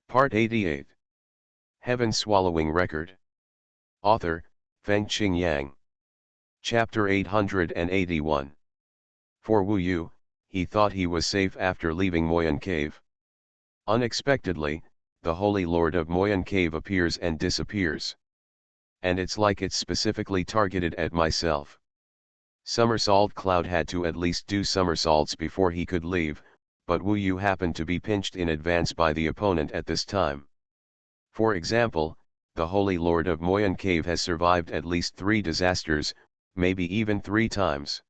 Part 88. Heaven Swallowing Record. Author, Fengqing Yang. Chapter 881. For Wu Yu, he thought he was safe after leaving Moyan Cave. Unexpectedly, the Holy Lord of Moyan Cave appears and disappears. And it's like it's specifically targeted at myself. Somersault Cloud had to at least do somersaults before he could leave, but Wu Yu happened to be pinched in advance by the opponent at this time. For example, the Holy Lord of Moyan Cave has survived at least 3 disasters, maybe even 3 times.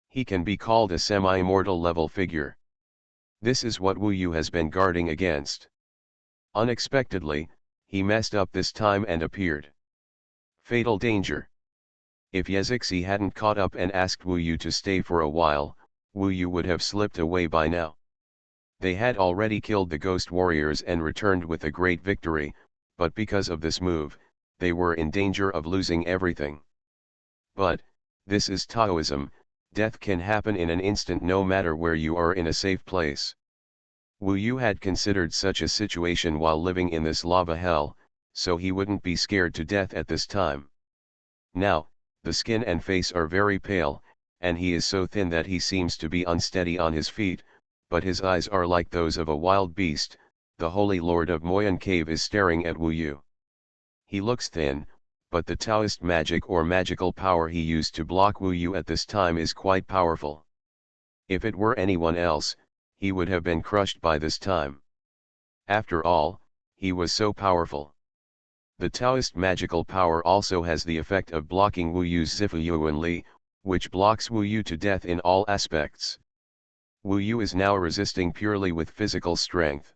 He can be called a semi-immortal level figure. This is what Wu Yu has been guarding against. Unexpectedly, he messed up this time and appeared. Fatal danger. If Yezixi hadn't caught up and asked Wu Yu to stay for a while, Wu Yu would have slipped away by now. They had already killed the ghost warriors and returned with a great victory, but because of this move, they were in danger of losing everything. But, this is Taoism, death can happen in an instant no matter where you are in a safe place. Wu Yu had considered such a situation while living in this lava hell, so he wouldn't be scared to death at this time. Now, the skin and face are very pale, and he is so thin that he seems to be unsteady on his feet, but his eyes are like those of a wild beast. The Holy Lord of Moyan Cave is staring at Wu Yu. He looks thin, but the Taoist magic or magical power he used to block Wu Yu at this time is quite powerful. If it were anyone else, he would have been crushed by this time. After all, he was so powerful. The Taoist magical power also has the effect of blocking Wu Yu's Zifu Yuan Li, which blocks Wu Yu to death in all aspects. Wu Yu is now resisting purely with physical strength.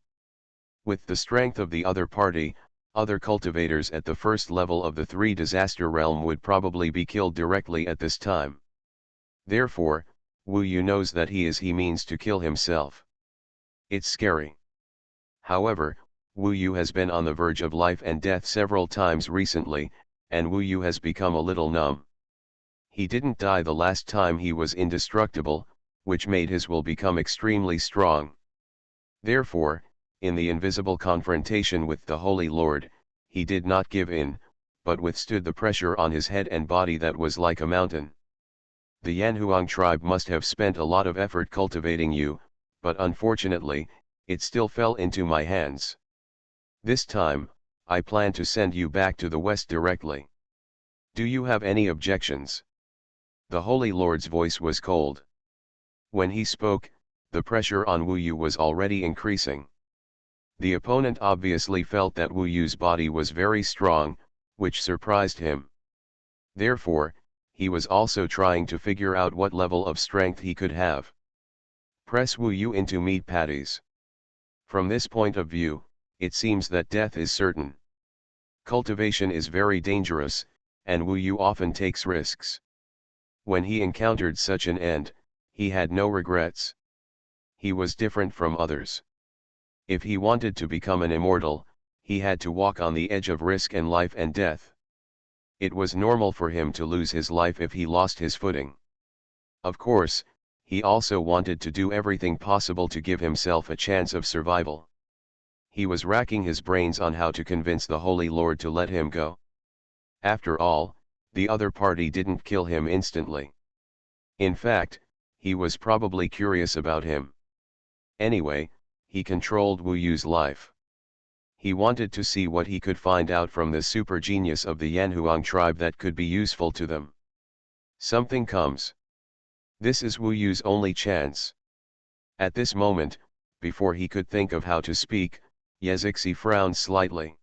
With the strength of the other party, other cultivators at the first level of the 3 disaster realm would probably be killed directly at this time. Therefore, Wu Yu knows that he means to kill himself. It's scary. However, Wu Yu has been on the verge of life and death several times recently, and Wu Yu has become a little numb. He didn't die the last time he was indestructible, which made his will become extremely strong. Therefore, in the invisible confrontation with the Holy Lord, he did not give in, but withstood the pressure on his head and body that was like a mountain. The Yanhuang tribe must have spent a lot of effort cultivating you, but unfortunately, it still fell into my hands. This time, I plan to send you back to the west directly. Do you have any objections? The Holy Lord's voice was cold. When he spoke, the pressure on Wu Yu was already increasing. The opponent obviously felt that Wu Yu's body was very strong, which surprised him. Therefore, he was also trying to figure out what level of strength he could have. Press Wu Yu into meat patties. From this point of view, it seems that death is certain. Cultivation is very dangerous, and Wu Yu often takes risks. When he encountered such an end, he had no regrets. He was different from others. If he wanted to become an immortal, he had to walk on the edge of risk and life and death. It was normal for him to lose his life if he lost his footing. Of course, he also wanted to do everything possible to give himself a chance of survival. He was racking his brains on how to convince the Holy Lord to let him go. After all, the other party didn't kill him instantly. In fact, he was probably curious about him. Anyway, he controlled Wu Yu's life. He wanted to see what he could find out from the super genius of the Yanhuang tribe that could be useful to them. Something comes. This is Wu Yu's only chance. At this moment, before he could think of how to speak, Yezixi frowned slightly.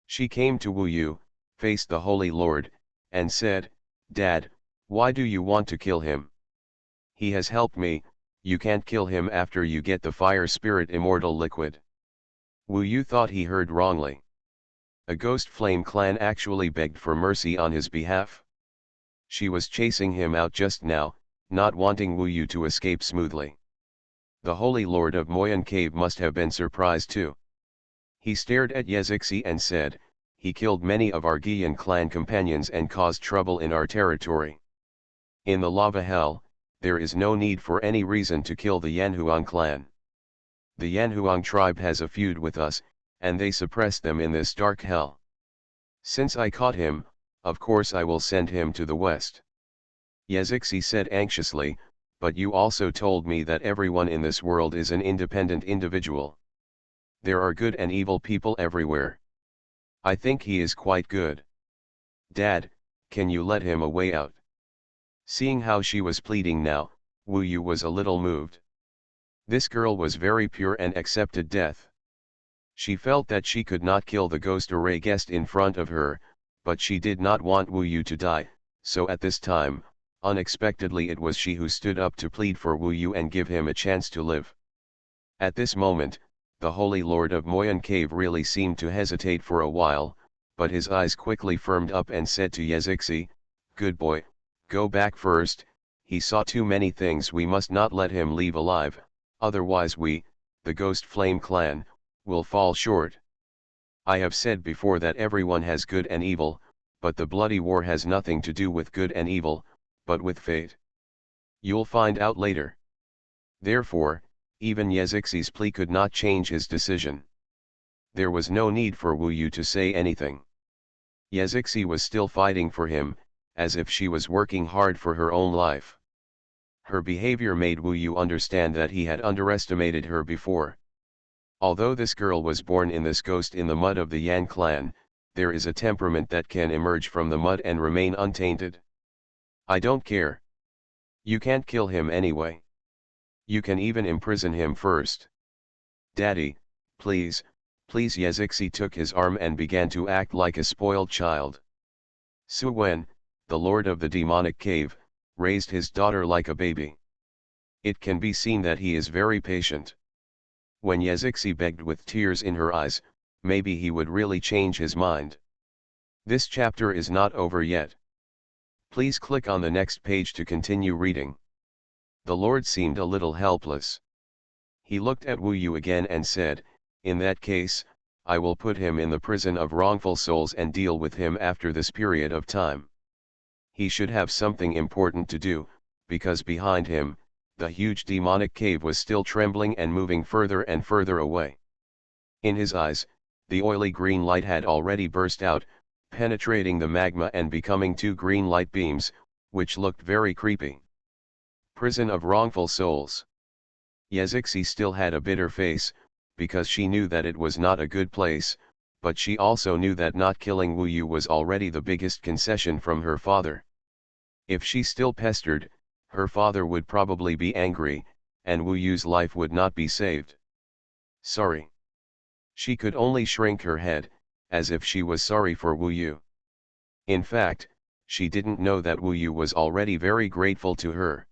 She came to Wu Yu, faced the Holy Lord, and said, "Dad, why do you want to kill him? He has helped me. You can't kill him after you get the fire spirit immortal liquid." Wu Yu thought he heard wrongly. A ghost flame clan actually begged for mercy on his behalf. She was chasing him out just now, not wanting Wu Yu to escape smoothly. The Holy Lord of Moyan Cave must have been surprised too. He stared at Yezixi and said, "He killed many of our Guiyan clan companions and caused trouble in our territory. In the lava hell, there is no need for any reason to kill the Yanhuang clan. The Yanhuang tribe has a feud with us, and they suppressed them in this dark hell. Since I caught him, of course I will send him to the west. Yazixi said anxiously, but you also told me that everyone in this world is an independent individual. There are good and evil people everywhere. I think he is quite good. Dad, can you let him a way out? Seeing how she was pleading now, Wu Yu was a little moved. This girl was very pure and accepted death. She felt that she could not kill the ghost array guest in front of her, but she did not want Wu Yu to die, so at this time, unexpectedly it was she who stood up to plead for Wu Yu and give him a chance to live. At this moment, the Holy Lord of Moyan Cave really seemed to hesitate for a while, but his eyes quickly firmed up and said to Yazixi, "Good boy, go back first, he saw too many things, we must not let him leave alive, otherwise we, the Ghost Flame Clan, will fall short. I have said before that everyone has good and evil, but the bloody war has nothing to do with good and evil, but with fate. You'll find out later." Therefore, even Yazixi's plea could not change his decision. There was no need for Wu Yu to say anything. Yazixi was still fighting for him, as if she was working hard for her own life. Her behavior made Wu Yu understand that he had underestimated her before. Although this girl was born in this ghost in the mud of the Yan clan, there is a temperament that can emerge from the mud and remain untainted. I don't care. You can't kill him anyway. You can even imprison him first. Daddy, please, please. Yazixi took his arm and began to act like a spoiled child. Xuanhuan, the lord of the demonic cave, raised his daughter like a baby. It can be seen that he is very patient. When Yazixi begged with tears in her eyes, maybe he would really change his mind. This chapter is not over yet. Please click on the next page to continue reading. The Lord seemed a little helpless. He looked at Wu Yu again and said, "In that case, I will put him in the prison of wrongful souls and deal with him after this period of time. He should have something important to do, because behind him, the huge demonic cave was still trembling and moving further and further away. In his eyes, the oily green light had already burst out, penetrating the magma and becoming two green light beams, which looked very creepy. Prison of wrongful souls. Yazixi still had a bitter face, because she knew that it was not a good place, but she also knew that not killing Wu Yu was already the biggest concession from her father. If she still pestered, her father would probably be angry, and Wu Yu's life would not be saved. Sorry. She could only shrink her head, as if she was sorry for Wu Yu. In fact, she didn't know that Wu Yu was already very grateful to her.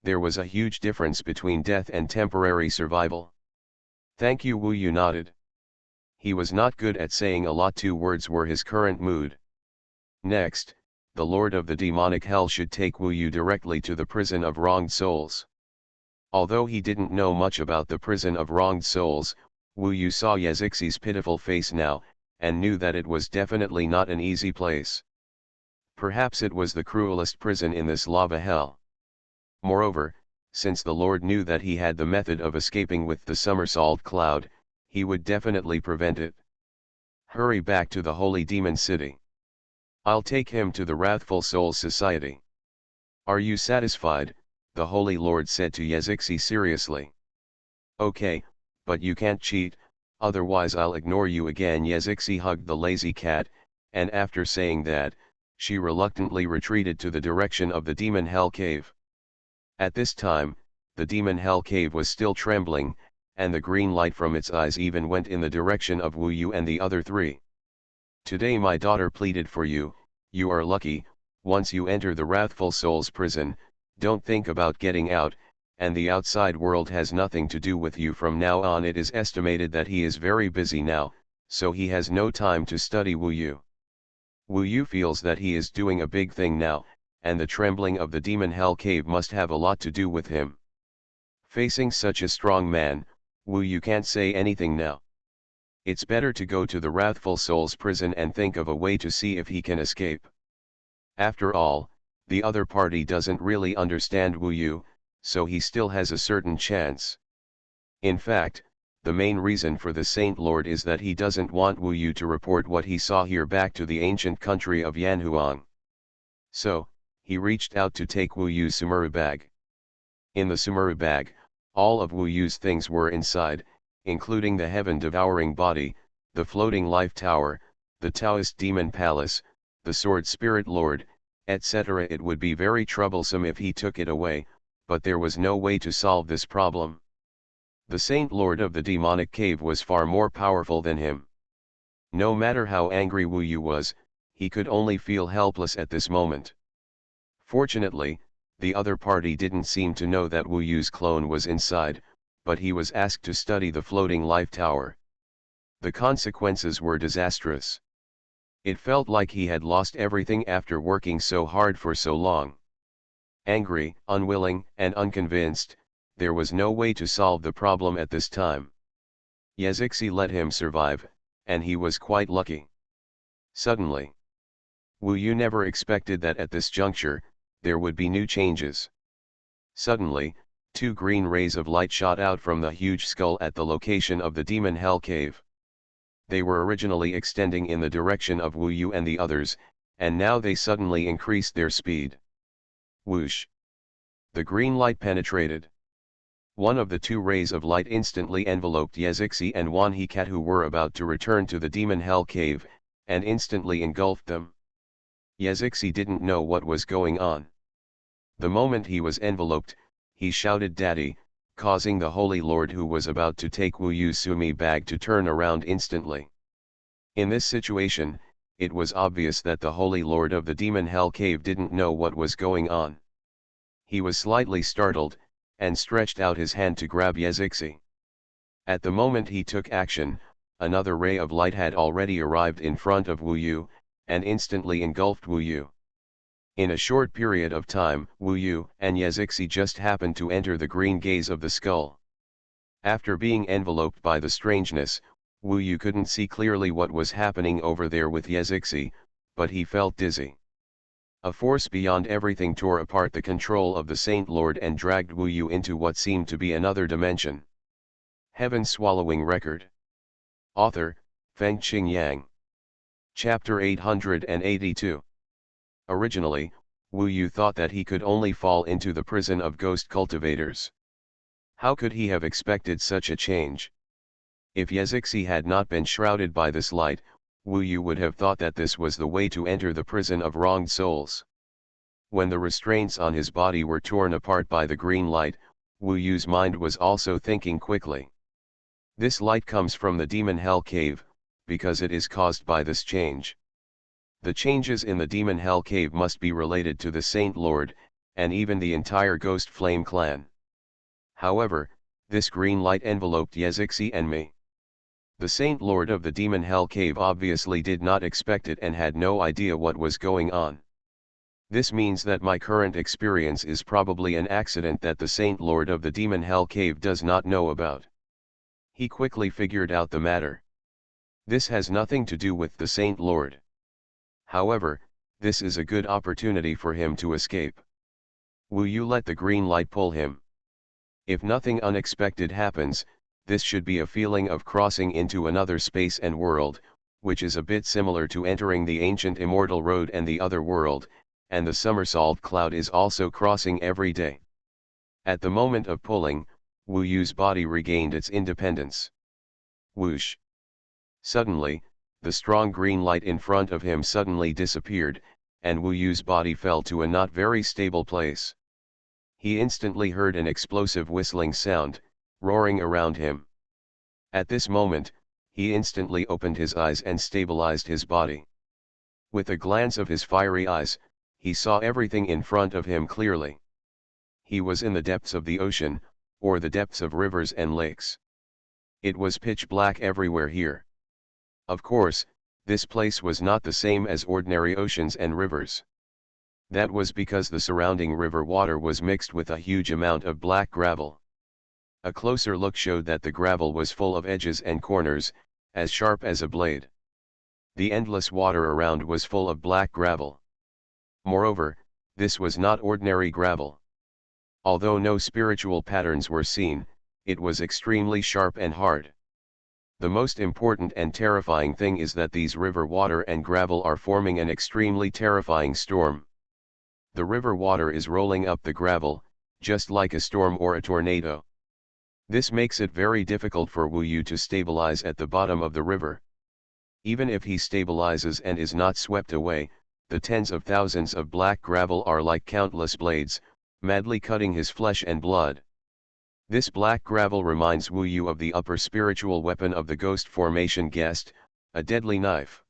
There was a huge difference between death and temporary survival. Thank you. Wu Yu nodded. He was not good at saying a lot. 2 words were his current mood. Next, the Lord of the demonic hell should take Wu Yu directly to the prison of wronged souls. Although he didn't know much about the prison of wronged souls, Wu Yu saw Yazixi's pitiful face now, and knew that it was definitely not an easy place. Perhaps it was the cruelest prison in this lava hell. Moreover, since the Lord knew that he had the method of escaping with the somersault cloud, he would definitely prevent it. Hurry back to the holy demon city. I'll take him to the Wrathful Souls Society. Are you satisfied? The Holy Lord said to Yazixi seriously. Okay, but you can't cheat, otherwise I'll ignore you again. Yazixi hugged the lazy cat, and after saying that, she reluctantly retreated to the direction of the demon hell cave. At this time, the demon hell cave was still trembling, and the green light from its eyes even went in the direction of Wu Yu and the other 3. Today my daughter pleaded for you. You are lucky. Once you enter the Wrathful Souls prison, don't think about getting out, and the outside world has nothing to do with you from now on. It is estimated that he is very busy now, so he has no time to study Wu Yu. Wu Yu feels that he is doing a big thing now, and the trembling of the demon hell cave must have a lot to do with him. Facing such a strong man, Wu Yu can't say anything now. It's better to go to the Wrathful Souls prison and think of a way to see if he can escape. After all, the other party doesn't really understand Wu Yu, so he still has a certain chance. In fact, the main reason for the Saint Lord is that he doesn't want Wu Yu to report what he saw here back to the ancient country of Yanhuang. So, he reached out to take Wu Yu's Sumuru bag. In the Sumuru bag, all of Wu Yu's things were inside, including the heaven-devouring body, the floating life tower, the Taoist demon palace, the sword spirit lord, etc. It would be very troublesome if he took it away, but there was no way to solve this problem. The Saint Lord of the demonic cave was far more powerful than him. No matter how angry Wu Yu was, he could only feel helpless at this moment. Fortunately, the other party didn't seem to know that Wu Yu's clone was inside, but he was asked to study the floating life tower. The consequences were disastrous. It felt like he had lost everything after working so hard for so long. Angry, unwilling, and unconvinced, there was no way to solve the problem at this time. Yazixi let him survive, and he was quite lucky. Suddenly, Wu Yu never expected that at this juncture, there would be new changes. Suddenly, two green rays of light shot out from the huge skull at the location of the demon hell cave. They were originally extending in the direction of Wu Yu and the others, and now they suddenly increased their speed. Whoosh! The green light penetrated. One of the two rays of light instantly enveloped Yazixi and Wan Hecat, who were about to return to the demon hell cave, and instantly engulfed them. Yazixi didn't know what was going on. The moment he was enveloped, he shouted "Daddy," causing the Holy Lord who was about to take Wu Yu's Sumi bag to turn around instantly. In this situation, it was obvious that the Holy Lord of the demon hell cave didn't know what was going on. He was slightly startled, and stretched out his hand to grab Yazixi. At the moment he took action, another ray of light had already arrived in front of Wu Yu, and instantly engulfed Wu Yu. In a short period of time, Wu Yu and Yazixi just happened to enter the green gaze of the skull. After being enveloped by the strangeness, Wu Yu couldn't see clearly what was happening over there with Yazixi, but he felt dizzy. A force beyond everything tore apart the control of the Saint Lord and dragged Wu Yu into what seemed to be another dimension. Heaven-swallowing record. Author, Fengqing Yang. Chapter 882. Originally, Wu Yu thought that he could only fall into the prison of ghost cultivators. How could he have expected such a change? If Yazixi had not been shrouded by this light, Wu Yu would have thought that this was the way to enter the prison of wronged souls. When the restraints on his body were torn apart by the green light, Wu Yu's mind was also thinking quickly. This light comes from the demon hell cave, because it is caused by this change. The changes in the demon hell cave must be related to the Saint Lord, and even the entire Ghost Flame clan. However, this green light enveloped Yazixi and me. The Saint Lord of the demon hell cave obviously did not expect it and had no idea what was going on. This means that my current experience is probably an accident that the Saint Lord of the demon hell cave does not know about. He quickly figured out the matter. This has nothing to do with the Saint Lord. However, this is a good opportunity for him to escape. Wu Yu let the green light pull him. If nothing unexpected happens, this should be a feeling of crossing into another space and world, which is a bit similar to entering the ancient immortal road and the other world, and the somersault cloud is also crossing every day. At the moment of pulling, Wu Yu's body regained its independence. Whoosh! Suddenly, the strong green light in front of him suddenly disappeared, and Wu Yu's body fell to a not very stable place. He instantly heard an explosive whistling sound, roaring around him. At this moment, he instantly opened his eyes and stabilized his body. With a glance of his fiery eyes, he saw everything in front of him clearly. He was in the depths of the ocean, or the depths of rivers and lakes. It was pitch black everywhere here. Of course, this place was not the same as ordinary oceans and rivers. That was because the surrounding river water was mixed with a huge amount of black gravel. A closer look showed that the gravel was full of edges and corners, as sharp as a blade. The endless water around was full of black gravel. Moreover, this was not ordinary gravel. Although no spiritual patterns were seen, It was extremely sharp and hard. The most important and terrifying thing is that these river water and gravel are forming an extremely terrifying storm. The river water is rolling up the gravel, just like a storm or a tornado. This makes it very difficult for Wu Yu to stabilize at the bottom of the river. Even if he stabilizes and is not swept away, the tens of thousands of black gravel are like countless blades, madly cutting his flesh and blood. This black gravel reminds Wu Yu of the upper spiritual weapon of the ghost formation guest, a deadly knife.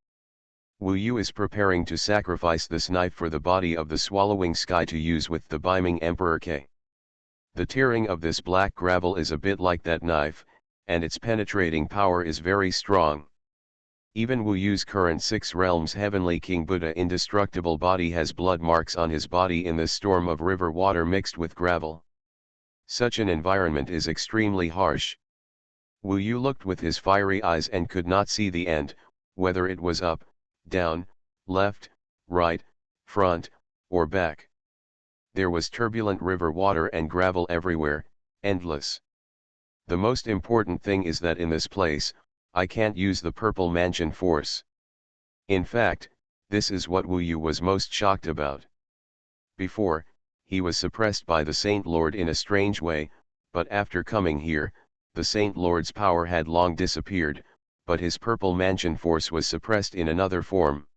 Wu Yu is preparing to sacrifice this knife for the body of the swallowing sky to use with the beaming Emperor K. The tearing of this black gravel is a bit like that knife, and its penetrating power is very strong. Even Wu Yu's current 6 realms heavenly King Buddha indestructible body has blood marks on his body in this storm of river water mixed with gravel. Such an environment is extremely harsh. Wu Yu looked with his fiery eyes and could not see the end, whether it was up, down, left, right, front, or back. There was turbulent river water and gravel everywhere, endless. The most important thing is that in this place, I can't use the purple mansion force. In fact, this is what Wu Yu was most shocked about. Before, he was suppressed by the Saint Lord in a strange way, but after coming here, the Saint Lord's power had long disappeared, but his purple mansion force was suppressed in another form.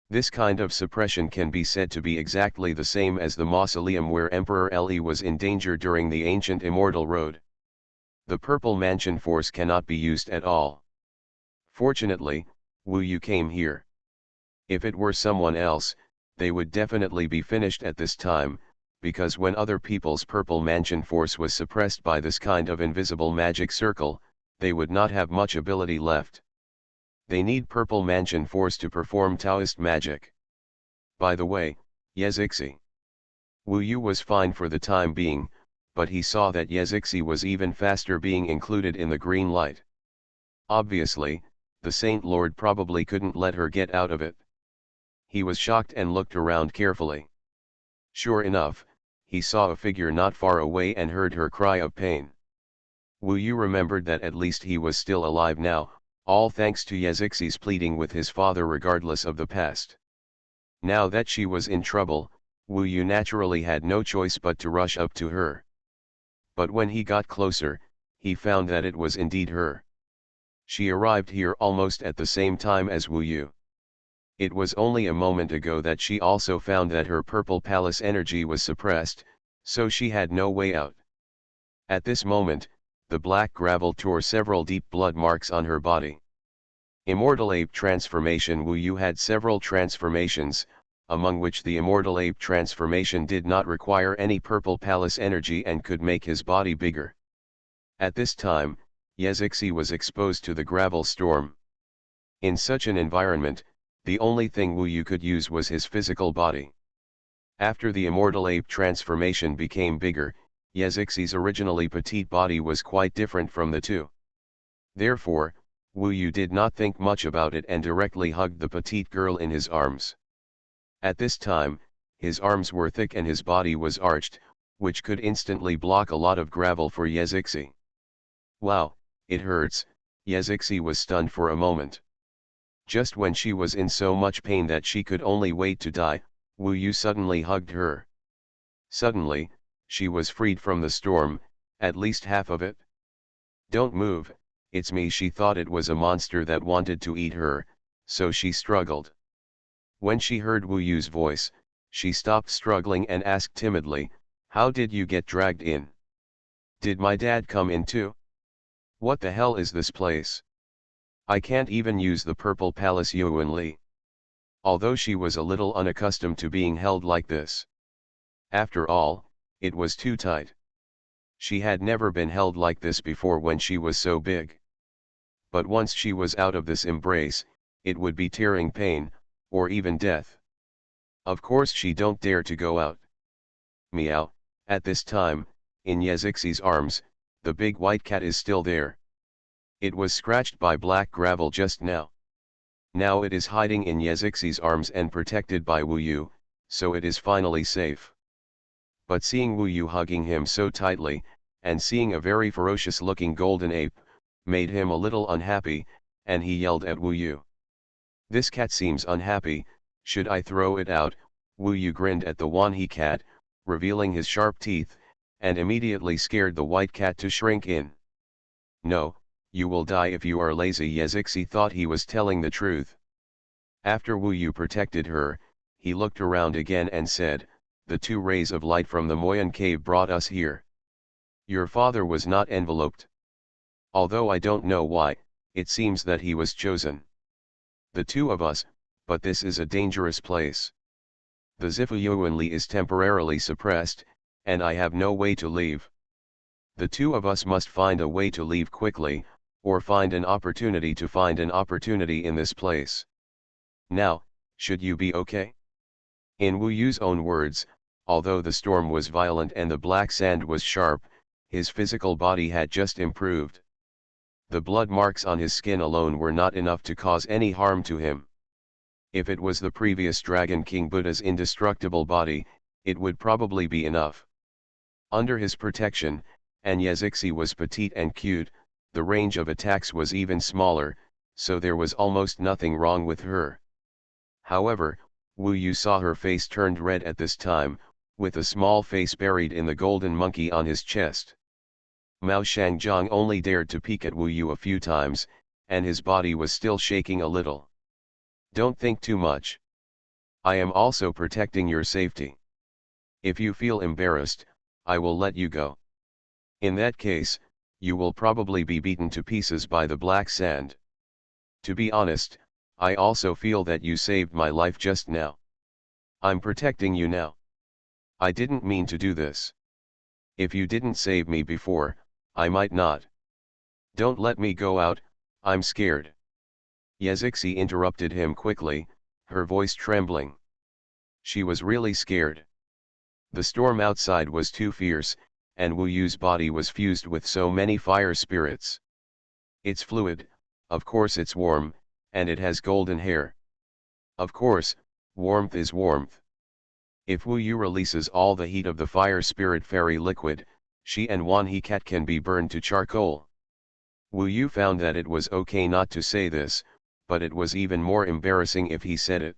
This kind of suppression can be said to be exactly the same as the mausoleum where Emperor Le was in danger during the ancient Immortal Road. The purple mansion force cannot be used at all. Fortunately, Wu Yu came here. If it were someone else, they would definitely be finished at this time, because when other people's purple mansion force was suppressed by this kind of invisible magic circle, they would not have much ability left. They need purple mansion force to perform Taoist magic. By the way, Yezixi. Wu Yu was fine for the time being, but he saw that Yezixi was even faster being included in the green light. Obviously, the Saint Lord probably couldn't let her get out of it. He was shocked and looked around carefully. Sure enough, he saw a figure not far away and heard her cry of pain. Wu Yu remembered that at least he was still alive now, all thanks to Yezixi's pleading with his father regardless of the past. Now that she was in trouble, Wu Yu naturally had no choice but to rush up to her. But when he got closer, he found that it was indeed her. She arrived here almost at the same time as Wu Yu. It was only a moment ago that she also found that her purple palace energy was suppressed, so she had no way out. At this moment, the black gravel tore several deep blood marks on her body. Immortal Ape Transformation. Wu Yu had several transformations, among which the Immortal Ape Transformation did not require any purple palace energy and could make his body bigger. At this time, Yezixi was exposed to the gravel storm. In such an environment, the only thing Wu Yu could use was his physical body. After the Immortal Ape Transformation became bigger, Yezixi's originally petite body was quite different from the two. Therefore, Wu Yu did not think much about it and directly hugged the petite girl in his arms. At this time, his arms were thick and his body was arched, which could instantly block a lot of gravel for Yezixi. Wow, it hurts. Yezixi was stunned for a moment. Just when she was in so much pain that she could only wait to die, Wu Yu suddenly hugged her. Suddenly, she was freed from the storm, at least half of it. Don't move, it's me. She thought it was a monster that wanted to eat her, so she struggled. When she heard Wu Yu's voice, she stopped struggling and asked timidly, "How did you get dragged in? Did my dad come in too? What the hell is this place? I can't even use the purple palace." Yuan Li. Although she was a little unaccustomed to being held like this. After all, it was too tight. She had never been held like this before when she was so big. But once she was out of this embrace, it would be tearing pain, or even death. Of course she don't dare to go out. Meow. At this time, in Yezixi's arms, the big white cat is still there. It was scratched by black gravel just now. Now it is hiding in Yezixi's arms and protected by Wu Yu, so it is finally safe. But seeing Wu Yu hugging him so tightly, and seeing a very ferocious-looking golden ape, made him a little unhappy, and he yelled at Wu Yu. "This cat seems unhappy, should I throw it out?" Wu Yu grinned at the Wanhe cat, revealing his sharp teeth, and immediately scared the white cat to shrink in. "No, you will die if you are lazy." Yezixi thought he was telling the truth. After Wu Yu protected her, he looked around again and said, "The 2 rays of light from the Moyan cave brought us here. Your father was not enveloped. Although I don't know why, it seems that he was chosen. The 2 of us, but this is a dangerous place. The Zifuyuanli is temporarily suppressed, and I have no way to leave. The 2 of us must find a way to leave quickly, or find an opportunity to find an opportunity in this place. Now, should you be okay?" In Wu Yu's own words, although the storm was violent and the black sand was sharp, his physical body had just improved. The blood marks on his skin alone were not enough to cause any harm to him. If it was the previous Dragon King Buddha's indestructible body, it would probably be enough. Under his protection, and Yezixi was petite and cute, the range of attacks was even smaller, so there was almost nothing wrong with her. However, Wu Yu saw her face turned red at this time, with a small face buried in the golden monkey on his chest. Mao Shangjiang only dared to peek at Wu Yu a few times, and his body was still shaking a little. "Don't think too much. I am also protecting your safety. If you feel embarrassed, I will let you go. In that case, you will probably be beaten to pieces by the black sand. To be honest, I also feel that you saved my life just now. I'm protecting you now. I didn't mean to do this. If you didn't save me before, I might not. Don't let me go out, I'm scared." Yezixi interrupted him quickly, her voice trembling. She was really scared. The storm outside was too fierce, and Wu Yu's body was fused with so many fire spirits. It's fluid, of course it's warm, and it has golden hair. Of course, warmth is warmth. If Wu Yu releases all the heat of the fire spirit fairy liquid, she and Wanhe cat can be burned to charcoal. Wu Yu found that it was okay not to say this, but it was even more embarrassing if he said it.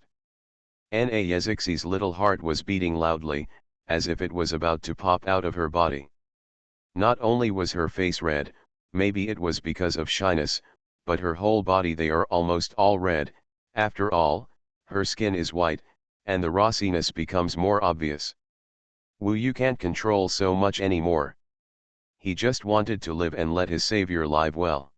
Na Yezixi's little heart was beating loudly, as if it was about to pop out of her body. Not only was her face red, maybe it was because of shyness, but her whole body, they are almost all red. After all, her skin is white, and the rossiness becomes more obvious. Wu Yu can't control so much anymore. He just wanted to live and let his savior live well.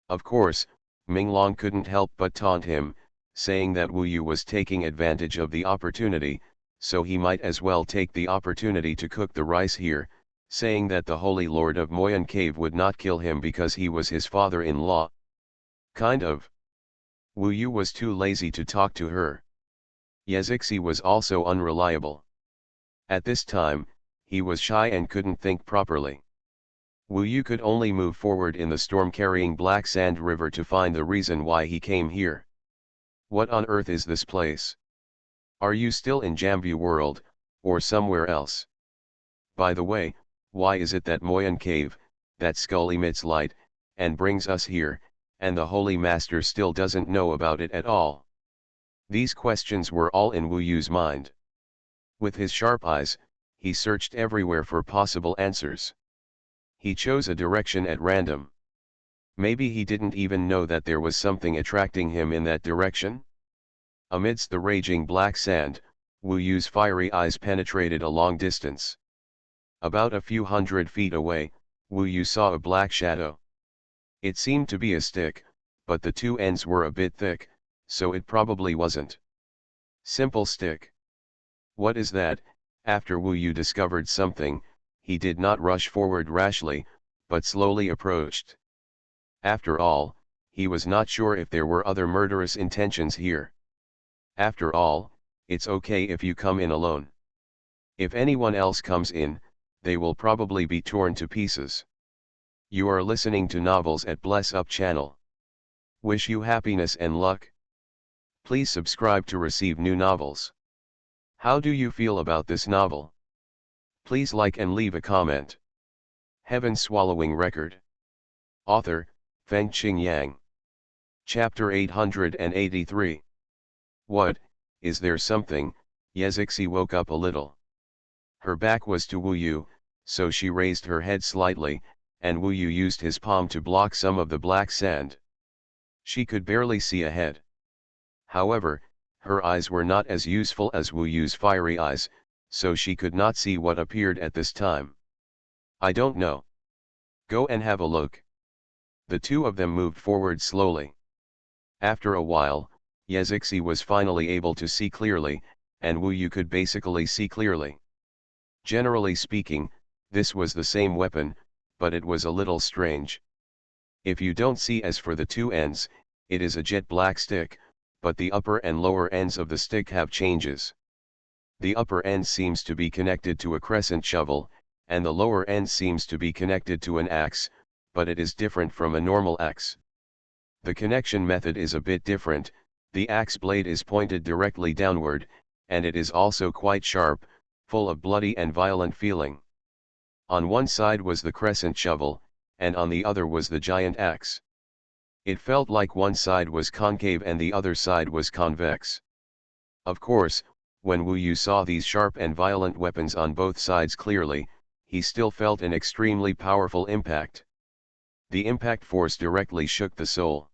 Of course, Minglong couldn't help but taunt him, saying that Wu Yu was taking advantage of the opportunity, so he might as well take the opportunity to cook the rice here, saying that the Holy Lord of Moyan Cave would not kill him because he was his father-in-law. Kind of. Wu Yu was too lazy to talk to her. Yezixi was also unreliable. At this time, he was shy and couldn't think properly. Wu Yu could only move forward in the storm carrying Black Sand River to find the reason why he came here. What on earth is this place? Are you still in Jambu world, or somewhere else? By the way, why is it that Moyan Cave, that skull emits light, and brings us here, and the Holy Master still doesn't know about it at all? These questions were all in Wu Yu's mind. With his sharp eyes, he searched everywhere for possible answers. He chose a direction at random. Maybe he didn't even know that there was something attracting him in that direction? Amidst the raging black sand, Wu Yu's fiery eyes penetrated a long distance. About a few hundred feet away, Wu Yu saw a black shadow. It seemed to be a stick, but the two ends were a bit thick, so it probably wasn't. Simple stick. What is that? After Wu Yu discovered something, he did not rush forward rashly, but slowly approached. After all, he was not sure if there were other murderous intentions here. After all, it's okay if you come in alone. If anyone else comes in, they will probably be torn to pieces. You are listening to Novels at Bless Up channel. Wish you happiness and luck. Please subscribe to receive new novels. How do you feel about this novel? Please like and leave a comment. Heaven-swallowing record. Author, Feng-Qing Yang. Chapter 883. What, is there something? Yezixi woke up a little. Her back was to Wu Yu, so she raised her head slightly, and Wu Yu used his palm to block some of the black sand. She could barely see ahead. However, her eyes were not as useful as Wu Yu's fiery eyes, so she could not see what appeared at this time. I don't know. Go and have a look. The two of them moved forward slowly. After a while, Yezixi was finally able to see clearly, and Wu Yu could basically see clearly. Generally speaking, this was the same weapon, but it was a little strange. If you don't see as for the two ends, it is a jet black stick, but the upper and lower ends of the stick have changes. The upper end seems to be connected to a crescent shovel, and the lower end seems to be connected to an axe, but it is different from a normal axe. The connection method is a bit different. The axe blade is pointed directly downward, and it is also quite sharp, full of bloody and violent feeling. On one side was the crescent shovel, and on the other was the giant axe. It felt like one side was concave and the other side was convex. Of course, when Wu Yu saw these sharp and violent weapons on both sides clearly, he still felt an extremely powerful impact. The impact force directly shook the soul.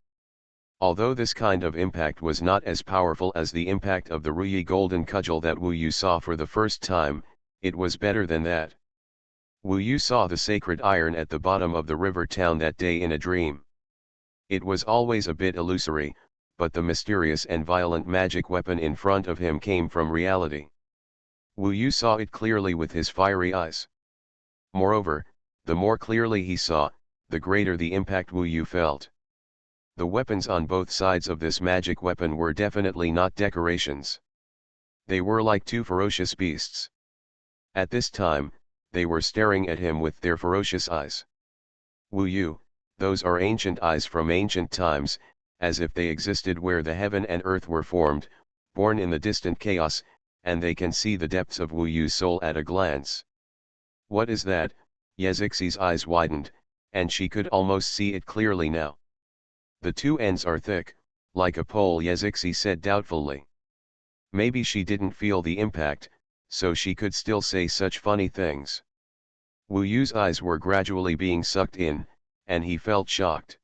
Although this kind of impact was not as powerful as the impact of the Ruyi golden cudgel that Wu Yu saw for the first time, it was better than that. Wu Yu saw the sacred iron at the bottom of the river town that day in a dream. It was always a bit illusory, but the mysterious and violent magic weapon in front of him came from reality. Wu Yu saw it clearly with his fiery eyes. Moreover, the more clearly he saw, the greater the impact Wu Yu felt. The weapons on both sides of this magic weapon were definitely not decorations. They were like two ferocious beasts. At this time, they were staring at him with their ferocious eyes. Wu Yu, those are ancient eyes from ancient times, as if they existed where the heaven and earth were formed, born in the distant chaos, and they can see the depths of Wu Yu's soul at a glance. What is that? Yezixi's eyes widened, and she could almost see it clearly now. The two ends are thick, like a pole, Yezixi said doubtfully. Maybe she didn't feel the impact, so she could still say such funny things. Wu Yu's eyes were gradually being sucked in, and he felt shocked.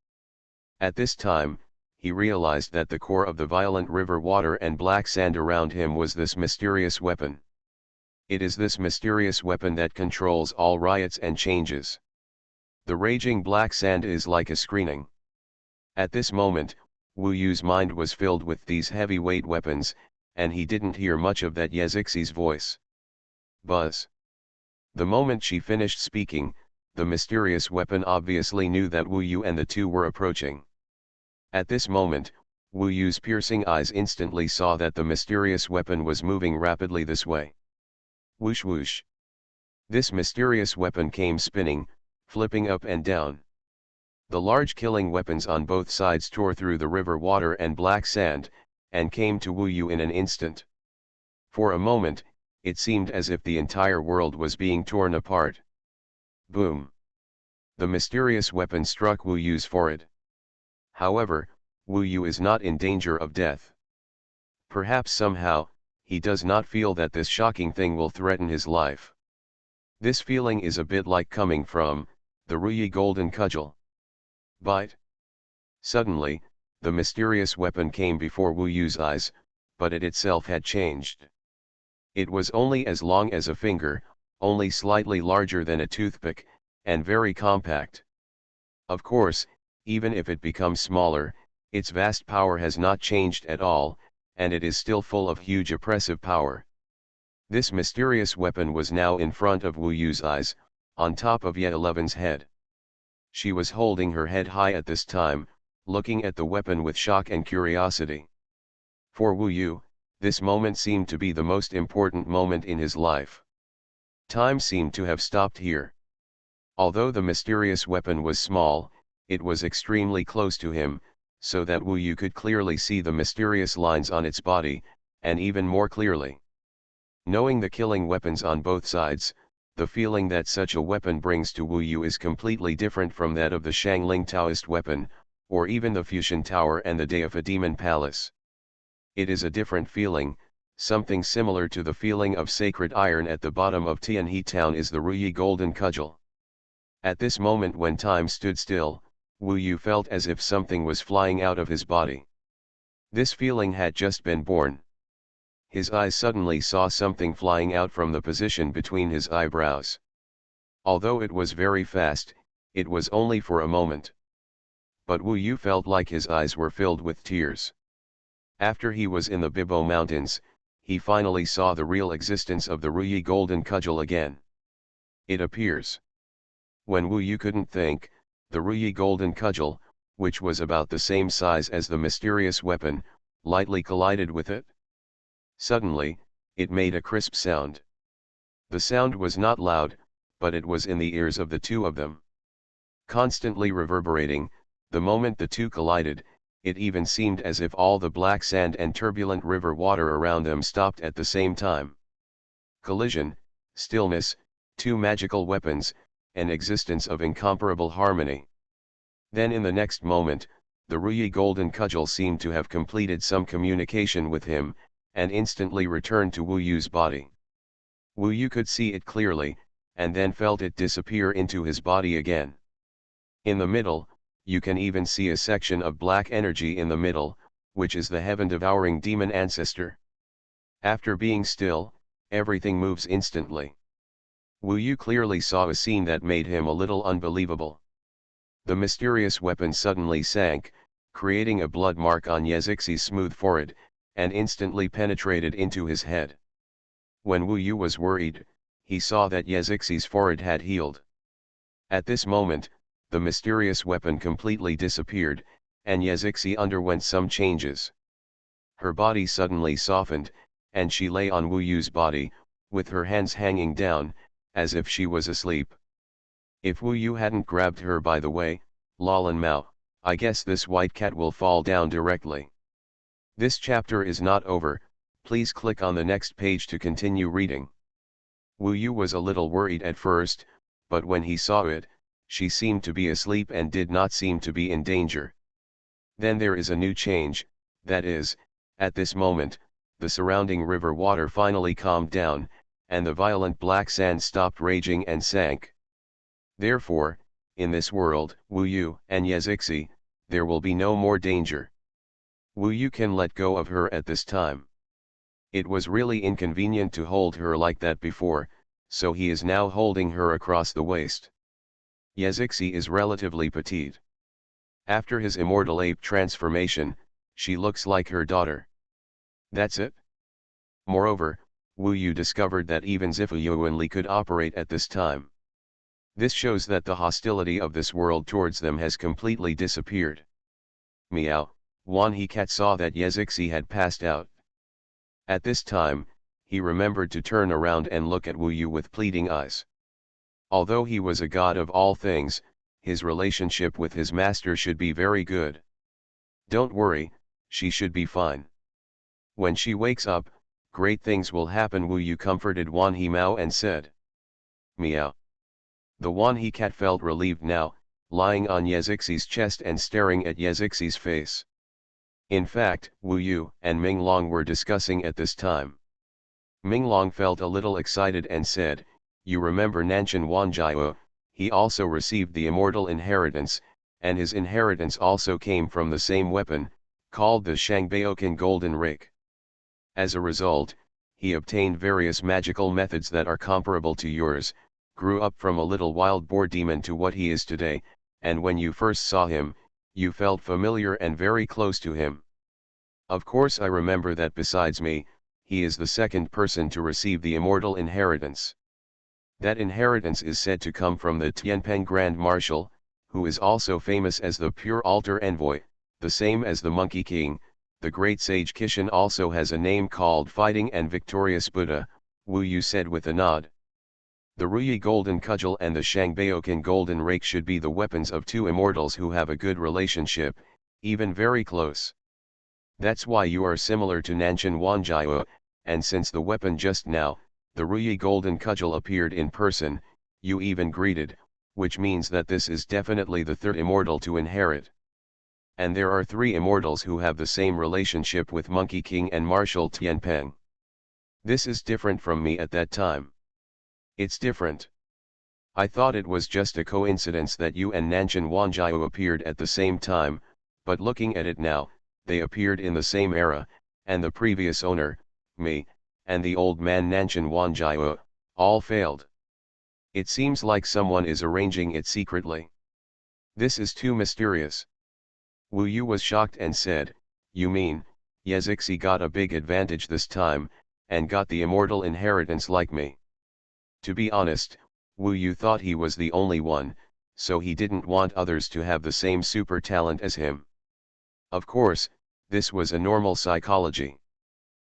At this time, he realized that the core of the violent river water and black sand around him was this mysterious weapon. It is this mysterious weapon that controls all riots and changes. The raging black sand is like a screening. At this moment, Wu Yu's mind was filled with these heavyweight weapons, and he didn't hear much of that Yezixi's voice. Buzz. The moment she finished speaking, the mysterious weapon obviously knew that Wu Yu and the two were approaching. At this moment, Wu Yu's piercing eyes instantly saw that the mysterious weapon was moving rapidly this way. Whoosh whoosh. This mysterious weapon came spinning, flipping up and down. The large killing weapons on both sides tore through the river water and black sand, and came to Wu Yu in an instant. For a moment, it seemed as if the entire world was being torn apart. Boom! The mysterious weapon struck Wu Yu's forehead. However, Wu Yu is not in danger of death. Perhaps somehow, he does not feel that this shocking thing will threaten his life. This feeling is a bit like coming from the Ruyi golden cudgel. Bite. Suddenly, the mysterious weapon came before Wu Yu's eyes, but it itself had changed. It was only as long as a finger, only slightly larger than a toothpick, and very compact. Of course, even if it becomes smaller, its vast power has not changed at all, and it is still full of huge oppressive power. This mysterious weapon was now in front of Wu Yu's eyes, on top of Ye 11's head. She was holding her head high at this time, looking at the weapon with shock and curiosity. For Wu Yu, this moment seemed to be the most important moment in his life. Time seemed to have stopped here. Although the mysterious weapon was small, it was extremely close to him, so that Wu Yu could clearly see the mysterious lines on its body, and even more clearly. Knowing the killing weapons on both sides, the feeling that such a weapon brings to Wu Yu is completely different from that of the Shangling Taoist weapon, or even the Fuxian Tower and the Day of a Demon Palace. It is a different feeling, something similar to the feeling of sacred iron at the bottom of Tianhe Town is the Ruyi Golden Cudgel. At this moment when time stood still, Wu Yu felt as if something was flying out of his body. This feeling had just been born. His eyes suddenly saw something flying out from the position between his eyebrows. Although it was very fast, it was only for a moment. But Wu Yu felt like his eyes were filled with tears. After he was in the Bibo Mountains, he finally saw the real existence of the Ruyi Golden Cudgel again. It appears. When Wu Yu couldn't think, the Ruyi Golden Cudgel, which was about the same size as the mysterious weapon, lightly collided with it. Suddenly, it made a crisp sound. The sound was not loud, but it was in the ears of the two of them. Constantly reverberating, the moment the two collided, it even seemed as if all the black sand and turbulent river water around them stopped at the same time. Collision, stillness, two magical weapons, an existence of incomparable harmony. Then in the next moment, the Ruyi Golden Cudgel seemed to have completed some communication with him, and instantly returned to Wu Yu's body. Wu Yu could see it clearly, and then felt it disappear into his body again. In the middle, you can even see a section of black energy in the middle, which is the heaven-devouring demon ancestor. After being still, everything moves instantly. Wu Yu clearly saw a scene that made him a little unbelievable. The mysterious weapon suddenly sank, creating a blood mark on Yezixi's smooth forehead, and instantly penetrated into his head. When Wu Yu was worried, he saw that Yezixi's forehead had healed. At this moment, the mysterious weapon completely disappeared, and Yezixi underwent some changes. Her body suddenly softened, and she lay on Wu Yu's body, with her hands hanging down, as if she was asleep. If Wu Yu hadn't grabbed her by the way, Lalan Mao, I guess this white cat will fall down directly. This chapter is not over, please click on the next page to continue reading. Wu Yu was a little worried at first, but when he saw it, she seemed to be asleep and did not seem to be in danger. Then there is a new change, that is, at this moment, the surrounding river water finally calmed down, and the violent black sand stopped raging and sank. Therefore, in this world, Wu Yu and Yezixi, there will be no more danger. Wu Yu can let go of her at this time. It was really inconvenient to hold her like that before, so he is now holding her across the waist. Yezixi is relatively petite. After his immortal ape transformation, she looks like her daughter. That's it. Moreover, Wu Yu discovered that even Zifu Yuanli could operate at this time. This shows that the hostility of this world towards them has completely disappeared. Meow, Wan He Cat saw that Yezixi had passed out. At this time, he remembered to turn around and look at Wu Yu with pleading eyes. Although he was a god of all things, his relationship with his master should be very good. Don't worry, she should be fine. When she wakes up, great things will happen. Wu Yu comforted Wan He Mao and said. Meow. The Wan He Cat felt relieved now, lying on Yezixi's chest and staring at Yezixi's face. In fact, Wu Yu and Ming Long were discussing at this time. Ming Long felt a little excited and said, you remember Nanshan Wanjiao, he also received the immortal inheritance, and his inheritance also came from the same weapon, called the Shangbaokan Golden Rake. As a result, he obtained various magical methods that are comparable to yours, grew up from a little wild boar demon to what he is today, and when you first saw him, you felt familiar and very close to him. Of course I remember that besides me, he is the second person to receive the immortal inheritance. That inheritance is said to come from the Tianpeng Grand Marshal, who is also famous as the Pure Altar Envoy, the same as the Monkey King. The great sage Kishan also has a name called Fighting and Victorious Buddha, Wu Yu said with a nod. The Ruyi Golden Cudgel and the Shangbaokan Golden Rake should be the weapons of two immortals who have a good relationship, even very close. That's why you are similar to Nanshan Wanjiao, and since the weapon just now, The Ruyi golden cudgel appeared in person, you even greeted, which means that this is definitely the third immortal to inherit. And there are 3 immortals who have the same relationship with Monkey King and Marshal Tianpeng. This is different from me at that time. It's different. I thought it was just a coincidence that you and Nanshan Wanjiao appeared at the same time, but looking at it now, they appeared in the same era, and the previous owner, me, and the old man Nanshan Wanjiao, all failed. It seems like someone is arranging it secretly. This is too mysterious. Wu Yu was shocked and said, "You mean, Yezixi got a big advantage this time, and got the immortal inheritance like me?" To be honest, Wu Yu thought he was the only one, so he didn't want others to have the same super talent as him. Of course, this was a normal psychology.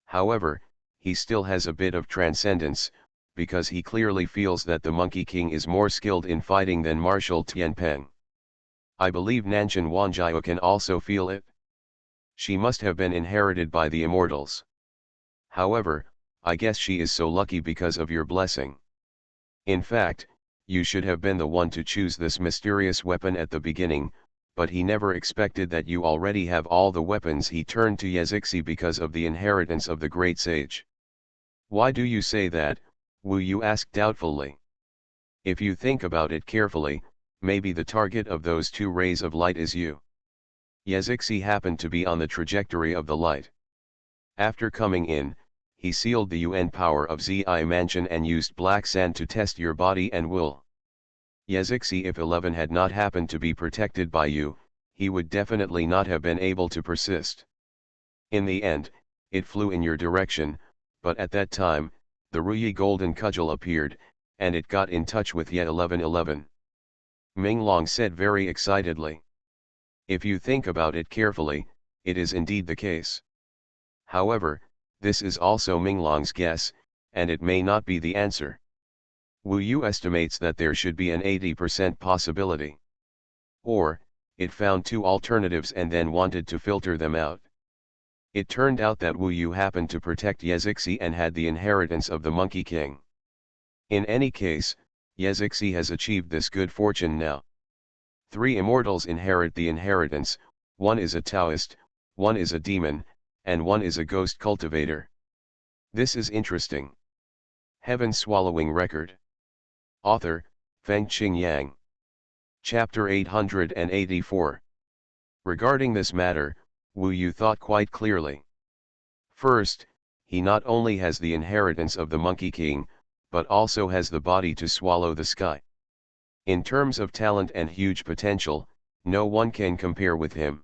However, he still has a bit of transcendence, because he clearly feels that the Monkey King is more skilled in fighting than Marshal Tianpeng. I believe Nanshan Wanjiao can also feel it. She must have been inherited by the Immortals. However, I guess she is so lucky because of your blessing. In fact, you should have been the one to choose this mysterious weapon at the beginning, but he never expected that you already have all the weapons. He turned to Yezixi because of the inheritance of the great sage. Why do you say that? Wu Yu asked doubtfully. If you think about it carefully, maybe the target of those 2 rays of light is you. Yezixi happened to be on the trajectory of the light. After coming in, he sealed the UN power of Zi Mansion and used black sand to test your body and will. Yezixi, if 11 had not happened to be protected by you, he would definitely not have been able to persist. In the end, it flew in your direction, but at that time, the Ruyi golden cudgel appeared, and it got in touch with Ye 1111. Minglong said very excitedly. If you think about it carefully, it is indeed the case. However, this is also Minglong's guess, and it may not be the answer. Wu Yu estimates that there should be an 80% possibility. Or, it found 2 alternatives and then wanted to filter them out. It turned out that Wu Yu happened to protect Yezixi and had the inheritance of the Monkey King. In any case, Yezixi has achieved this good fortune now. 3 immortals inherit the inheritance, 1 is a Taoist, 1 is a demon, and 1 is a ghost cultivator. This is interesting. Heaven-swallowing record. Author, Fengqing Yang. Chapter 884. Regarding this matter, Wu Yu thought quite clearly. First, he not only has the inheritance of the Monkey King, but also has the body to swallow the sky. In terms of talent and huge potential, no one can compare with him.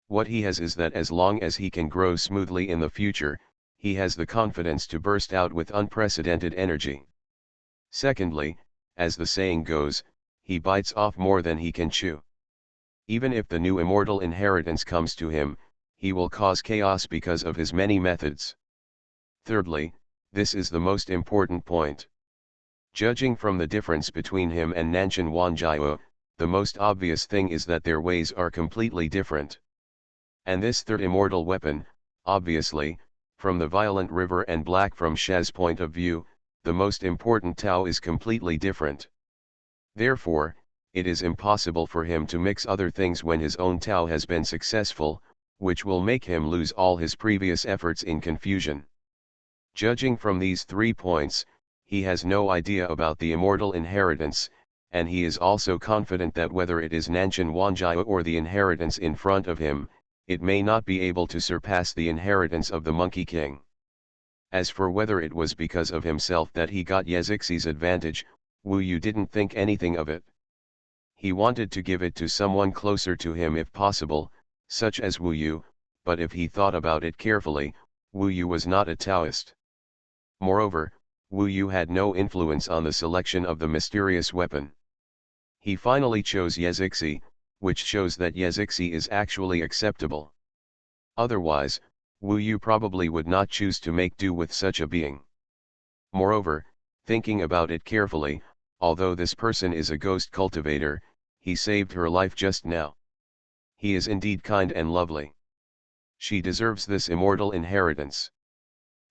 What he has is that as long as he can grow smoothly in the future, he has the confidence to burst out with unprecedented energy. Secondly, as the saying goes, he bites off more than he can chew. Even if the new immortal inheritance comes to him, he will cause chaos because of his many methods. Thirdly, this is the most important point. Judging from the difference between him and Nanshan Wanjiao, the most obvious thing is that their ways are completely different. And this third immortal weapon, obviously, from the Violent River and Black from Shaz's point of view, the most important Tao is completely different. Therefore, it is impossible for him to mix other things when his own Tao has been successful, which will make him lose all his previous efforts in confusion. Judging from these 3 points, he has no idea about the immortal inheritance, and he is also confident that whether it is Nanshan Wanjiao or the inheritance in front of him, it may not be able to surpass the inheritance of the Monkey King. As for whether it was because of himself that he got Yezixi's advantage, Wu Yu didn't think anything of it. He wanted to give it to someone closer to him if possible, such as Wu Yu, but if he thought about it carefully, Wu Yu was not a Taoist. Moreover, Wu Yu had no influence on the selection of the mysterious weapon. He finally chose Yezixi, which shows that Yezixi is actually acceptable. Otherwise, Wu Yu probably would not choose to make do with such a being. Moreover, thinking about it carefully, although this person is a ghost cultivator, he saved her life just now. He is indeed kind and lovely. She deserves this immortal inheritance.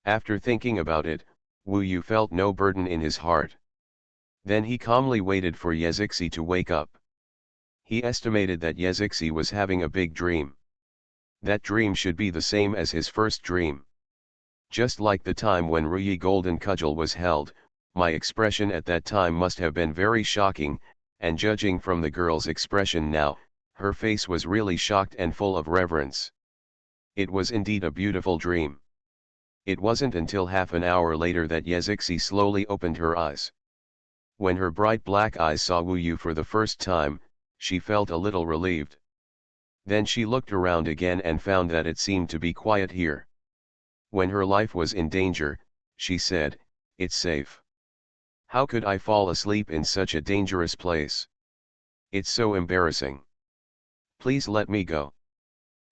After thinking about it, Wu Yu felt no burden in his heart. Then he calmly waited for Yezixi to wake up. He estimated that Yezixi was having a big dream. That dream should be the same as his first dream. Just like the time when Ruyi Golden Cudgel was held, my expression at that time must have been very shocking, and judging from the girl's expression now, her face was really shocked and full of reverence. It was indeed a beautiful dream. It wasn't until half an hour later that Yezixi slowly opened her eyes. When her bright black eyes saw Wu Yu for the first time, she felt a little relieved. Then she looked around again and found that it seemed to be quiet here. When her life was in danger, she said, "It's safe. How could I fall asleep in such a dangerous place? It's so embarrassing. Please let me go."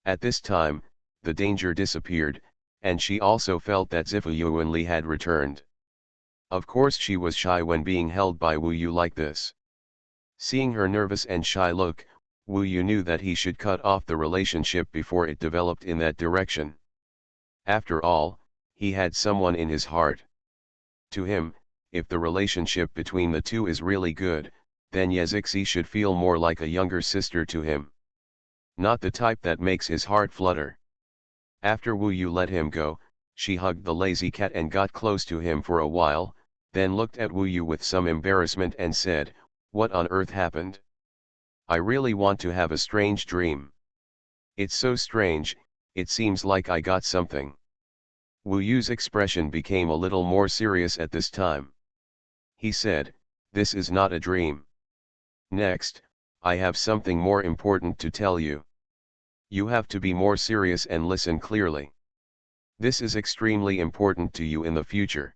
At this time, the danger disappeared, and she also felt that Xuanhuan had returned. Of course she was shy when being held by Wu Yu like this. Seeing her nervous and shy look, Wu Yu knew that he should cut off the relationship before it developed in that direction. After all, he had someone in his heart. To him, if the relationship between the two is really good, then Yezixi should feel more like a younger sister to him. Not the type that makes his heart flutter. After Wu Yu let him go, she hugged the lazy cat and got close to him for a while, then looked at Wu Yu with some embarrassment and said, "What on earth happened? I really want to have a strange dream. It's so strange, it seems like I got something." Wu Yu's expression became a little more serious at this time. He said, "This is not a dream. Next, I have something more important to tell you. You have to be more serious and listen clearly. This is extremely important to you in the future.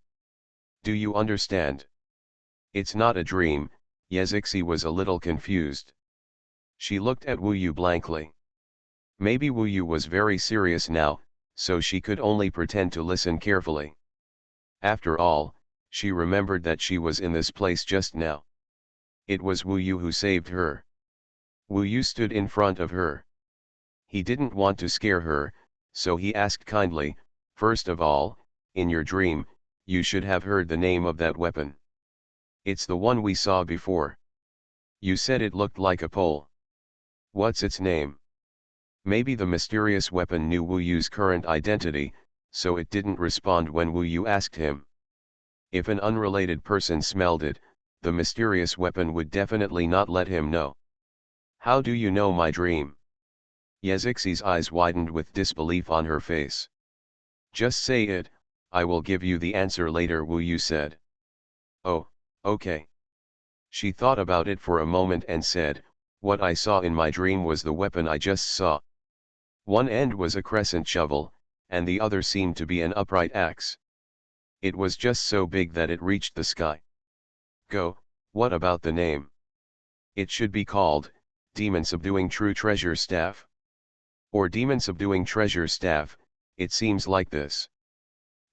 Do you understand?" "It's not a dream." Yezixi was a little confused. She looked at Wu Yu blankly. Maybe Wu Yu was very serious now, so she could only pretend to listen carefully. After all, she remembered that she was in this place just now. It was Wu Yu who saved her. Wu Yu stood in front of her. He didn't want to scare her, so he asked kindly, "First of all, in your dream, you should have heard the name of that weapon. It's the one we saw before. You said it looked like a pole. What's its name?" Maybe the mysterious weapon knew Wu Yu's current identity, so it didn't respond when Wu Yu asked him. If an unrelated person smelled it, the mysterious weapon would definitely not let him know. "How do you know my dream?" Yezixi's eyes widened with disbelief on her face. "Just say it, I will give you the answer later," Wu Yu said. "Oh, okay." She thought about it for a moment and said, "What I saw in my dream was the weapon I just saw. One end was a crescent shovel, and the other seemed to be an upright axe. It was just so big that it reached the sky." "Go, what about the name?" "It should be called, Demon Subduing True Treasure Staff. Or Demon Subduing Treasure Staff, it seems like this.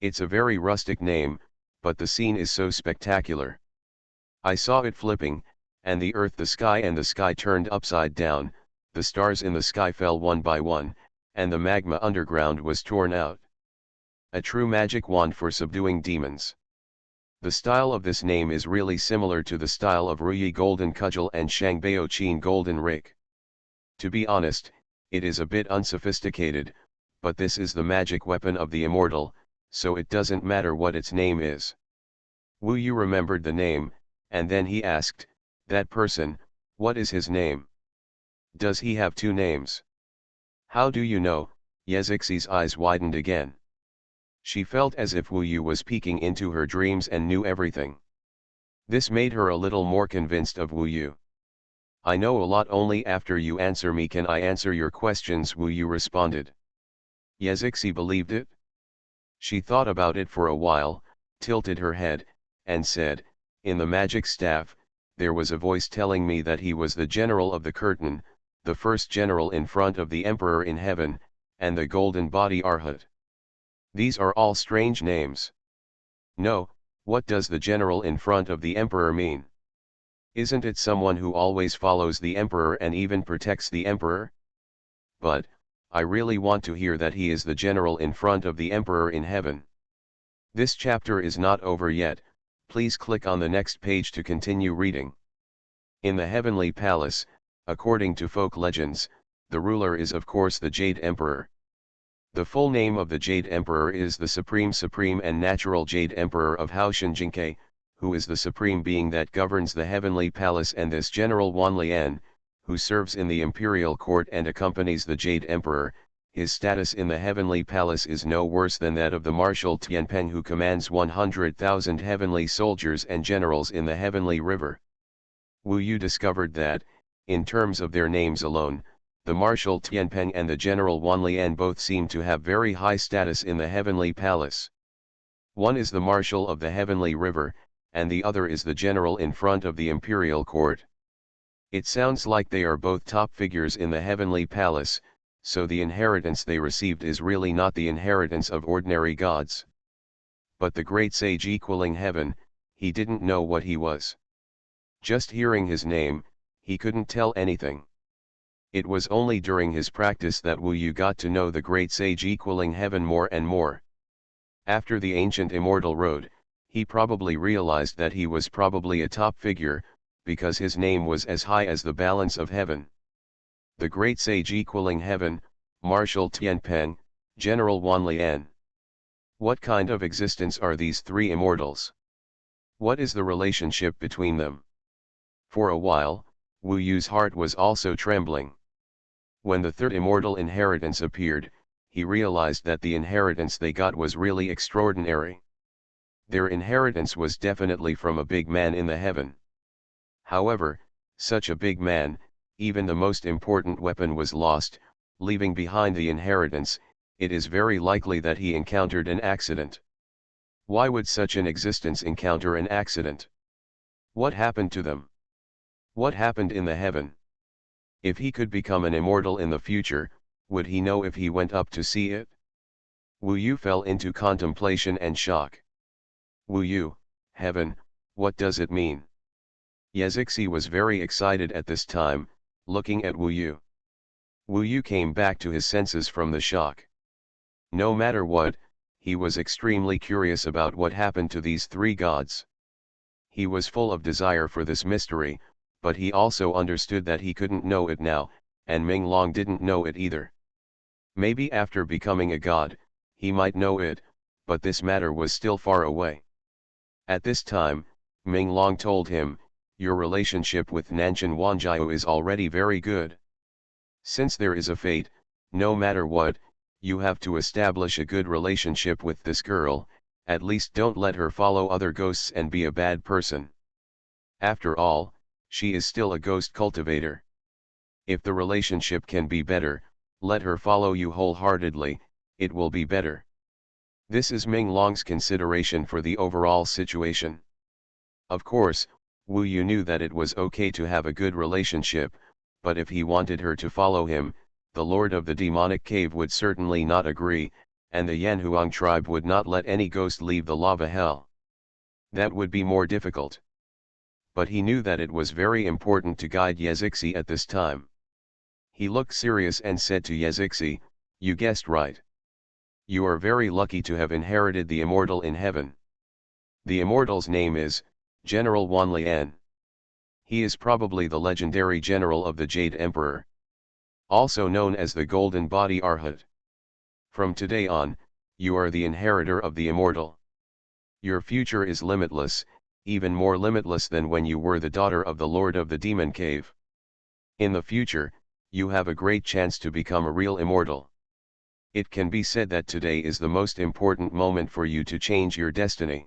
It's a very rustic name, but the scene is so spectacular. I saw it flipping, and the earth, the sky and the sky turned upside down, the stars in the sky fell one by one, and the magma underground was torn out. A true magic wand for subduing demons. The style of this name is really similar to the style of Ruyi Golden Cudgel and Shangbao Qin Golden Rick. To be honest, it is a bit unsophisticated, but this is the magic weapon of the immortal, so it doesn't matter what its name is." Wu Yu remembered the name, and then he asked, "That person, what is his name? Does he have two names?" "How do you know?" Yezixi's eyes widened again. She felt as if Wu Yu was peeking into her dreams and knew everything. This made her a little more convinced of Wu Yu. "I know a lot. Only after you answer me can I answer your questions," Wu Yu responded. Yezixi believed it. She thought about it for a while, tilted her head, and said, "In the magic staff, there was a voice telling me that he was the general of the curtain, the first general in front of the emperor in heaven, and the golden body Arhat. These are all strange names. No, what does the general in front of the emperor mean? Isn't it someone who always follows the emperor and even protects the emperor? But, I really want to hear that he is the general in front of the emperor in heaven." This chapter is not over yet, please click on the next page to continue reading. In the heavenly palace, according to folk legends, the ruler is of course the Jade Emperor. The full name of the Jade Emperor is the Supreme and Natural Jade Emperor of Haoshenjinke, who is the supreme being that governs the heavenly palace, and this General Wanlian, who serves in the imperial court and accompanies the Jade Emperor. His status in the heavenly palace is no worse than that of the Marshal Tianpeng, who commands 100,000 heavenly soldiers and generals in the heavenly river. Wu Yu discovered that, in terms of their names alone, the Marshal Tianpeng and the General Wanlian both seem to have very high status in the heavenly palace. One is the Marshal of the heavenly river, and the other is the general in front of the imperial court. It sounds like they are both top figures in the heavenly palace, so the inheritance they received is really not the inheritance of ordinary gods. But the great sage equaling heaven, he didn't know what he was. Just hearing his name, he couldn't tell anything. It was only during his practice that Wu Yu got to know the great sage equaling heaven more and more. After the ancient immortal road, he probably realized that he was probably a top figure, because his name was as high as the balance of heaven. The great sage equaling heaven, Marshal Tianpeng, General Wanlian. What kind of existence are these three immortals? What is the relationship between them? For a while, Wu Yu's heart was also trembling. When the third immortal inheritance appeared, he realized that the inheritance they got was really extraordinary. Their inheritance was definitely from a big man in the heaven. However, such a big man, even the most important weapon was lost, leaving behind the inheritance. It is very likely that he encountered an accident. Why would such an existence encounter an accident? What happened to them? What happened in the heaven? If he could become an immortal in the future, would he know if he went up to see it? Wu Yu fell into contemplation and shock. Wu Yu, heaven, what does it mean? Yazixi was very excited at this time, looking at Wu Yu. Wu Yu came back to his senses from the shock. No matter what, he was extremely curious about what happened to these three gods. He was full of desire for this mystery, but he also understood that he couldn't know it now, and Ming Long didn't know it either. Maybe after becoming a god, he might know it, but this matter was still far away. At this time, Ming Long told him, "Your relationship with Nanshan Wanjiao is already very good. Since there is a fate, no matter what, you have to establish a good relationship with this girl, at least don't let her follow other ghosts and be a bad person. After all, she is still a ghost cultivator. If the relationship can be better, let her follow you wholeheartedly, it will be better." This is Ming Long's consideration for the overall situation. Of course, Wu Yu knew that it was okay to have a good relationship, but if he wanted her to follow him, the lord of the demonic cave would certainly not agree, and the Yanhuang tribe would not let any ghost leave the lava hell. That would be more difficult. But he knew that it was very important to guide Yazixi at this time. He looked serious and said to Yazixi, "You guessed right. You are very lucky to have inherited the immortal in heaven. The immortal's name is General Wanlian. He is probably the legendary general of the Jade Emperor, also known as the Golden Body Arhat. From today on, you are the inheritor of the immortal. Your future is limitless, even more limitless than when you were the daughter of the Lord of the Demon Cave. In the future, you have a great chance to become a real immortal. It can be said that today is the most important moment for you to change your destiny.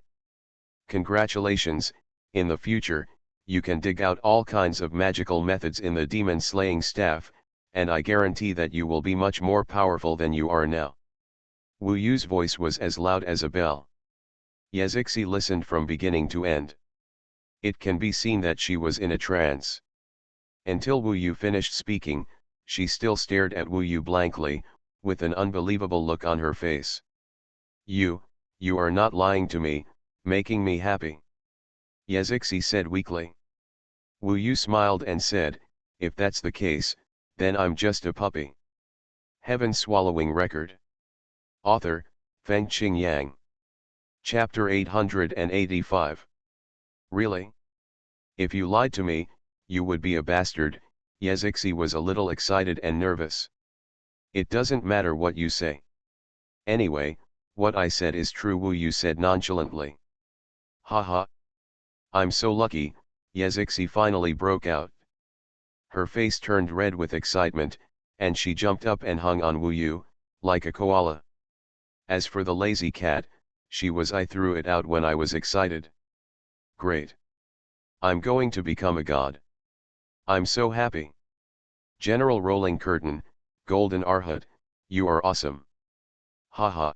Congratulations, in the future, you can dig out all kinds of magical methods in the demon slaying staff, and I guarantee that you will be much more powerful than you are now." Wu Yu's voice was as loud as a bell. Yazixi listened from beginning to end. It can be seen that she was in a trance. Until Wu Yu finished speaking, she still stared at Wu Yu blankly, with an unbelievable look on her face. You are not lying to me, making me happy," Yazixi said weakly. Wu Yu smiled and said, "If that's the case, then I'm just a puppy." Heaven Swallowing Record. Author, Feng Qing Yang. Chapter 885. Really? If you lied to me, you would be a bastard. Yezixi was a little excited and nervous. It doesn't matter what you say. Anyway, what I said is true, Wu Yu said nonchalantly. Haha. I'm so lucky, Yezixi finally broke out. Her face turned red with excitement, and she jumped up and hung on Wu Yu, like a koala. As for the lazy cat, I threw it out when I was excited. Great. I'm going to become a god. I'm so happy. General Rolling Curtain, Golden Arhat, you are awesome. Haha.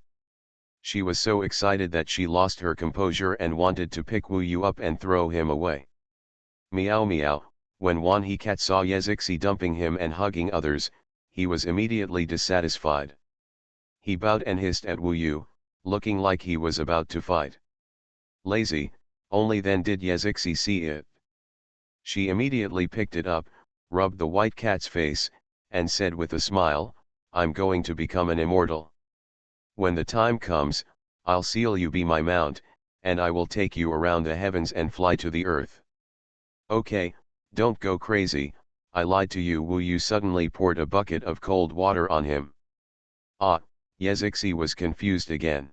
She was so excited that she lost her composure and wanted to pick Wu Yu up and throw him away. Meow meow, when Wan He Cat saw Yezixi dumping him and hugging others, he was immediately dissatisfied. He bowed and hissed at Wu Yu, looking like he was about to fight. Lazy, only then did Yezixi see it. She immediately picked it up, rubbed the white cat's face, and said with a smile, I'm going to become an immortal. When the time comes, I'll seal you be my mount, and I will take you around the heavens and fly to the earth. Okay, don't go crazy, I lied to you. Wu Yu suddenly poured a bucket of cold water on him. Ah, Yezixi was confused again.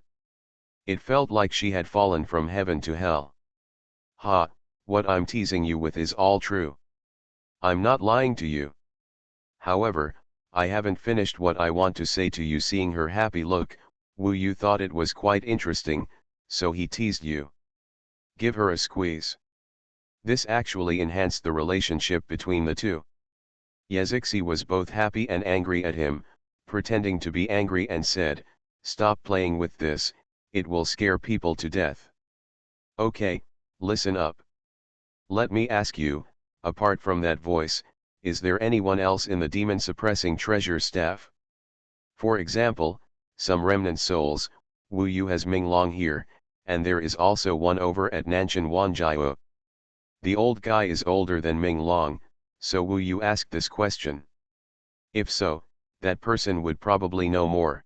It felt like she had fallen from heaven to hell. Ha, what I'm teasing you with is all true. I'm not lying to you. However, I haven't finished what I want to say to you. Seeing her happy look, Wu Yu thought it was quite interesting, so he teased you. Give her a squeeze. This actually enhanced the relationship between the two. Yezixi was both happy and angry at him, pretending to be angry and said, stop playing with this, it will scare people to death. Okay, listen up. Let me ask you, apart from that voice, is there anyone else in the demon-suppressing treasure staff? For example, some remnant souls, Wu Yu has Ming Long here, and there is also one over at Nanshan Wanjiao. The old guy is older than Ming Long, so Wu Yu asked this question. If so, that person would probably know more.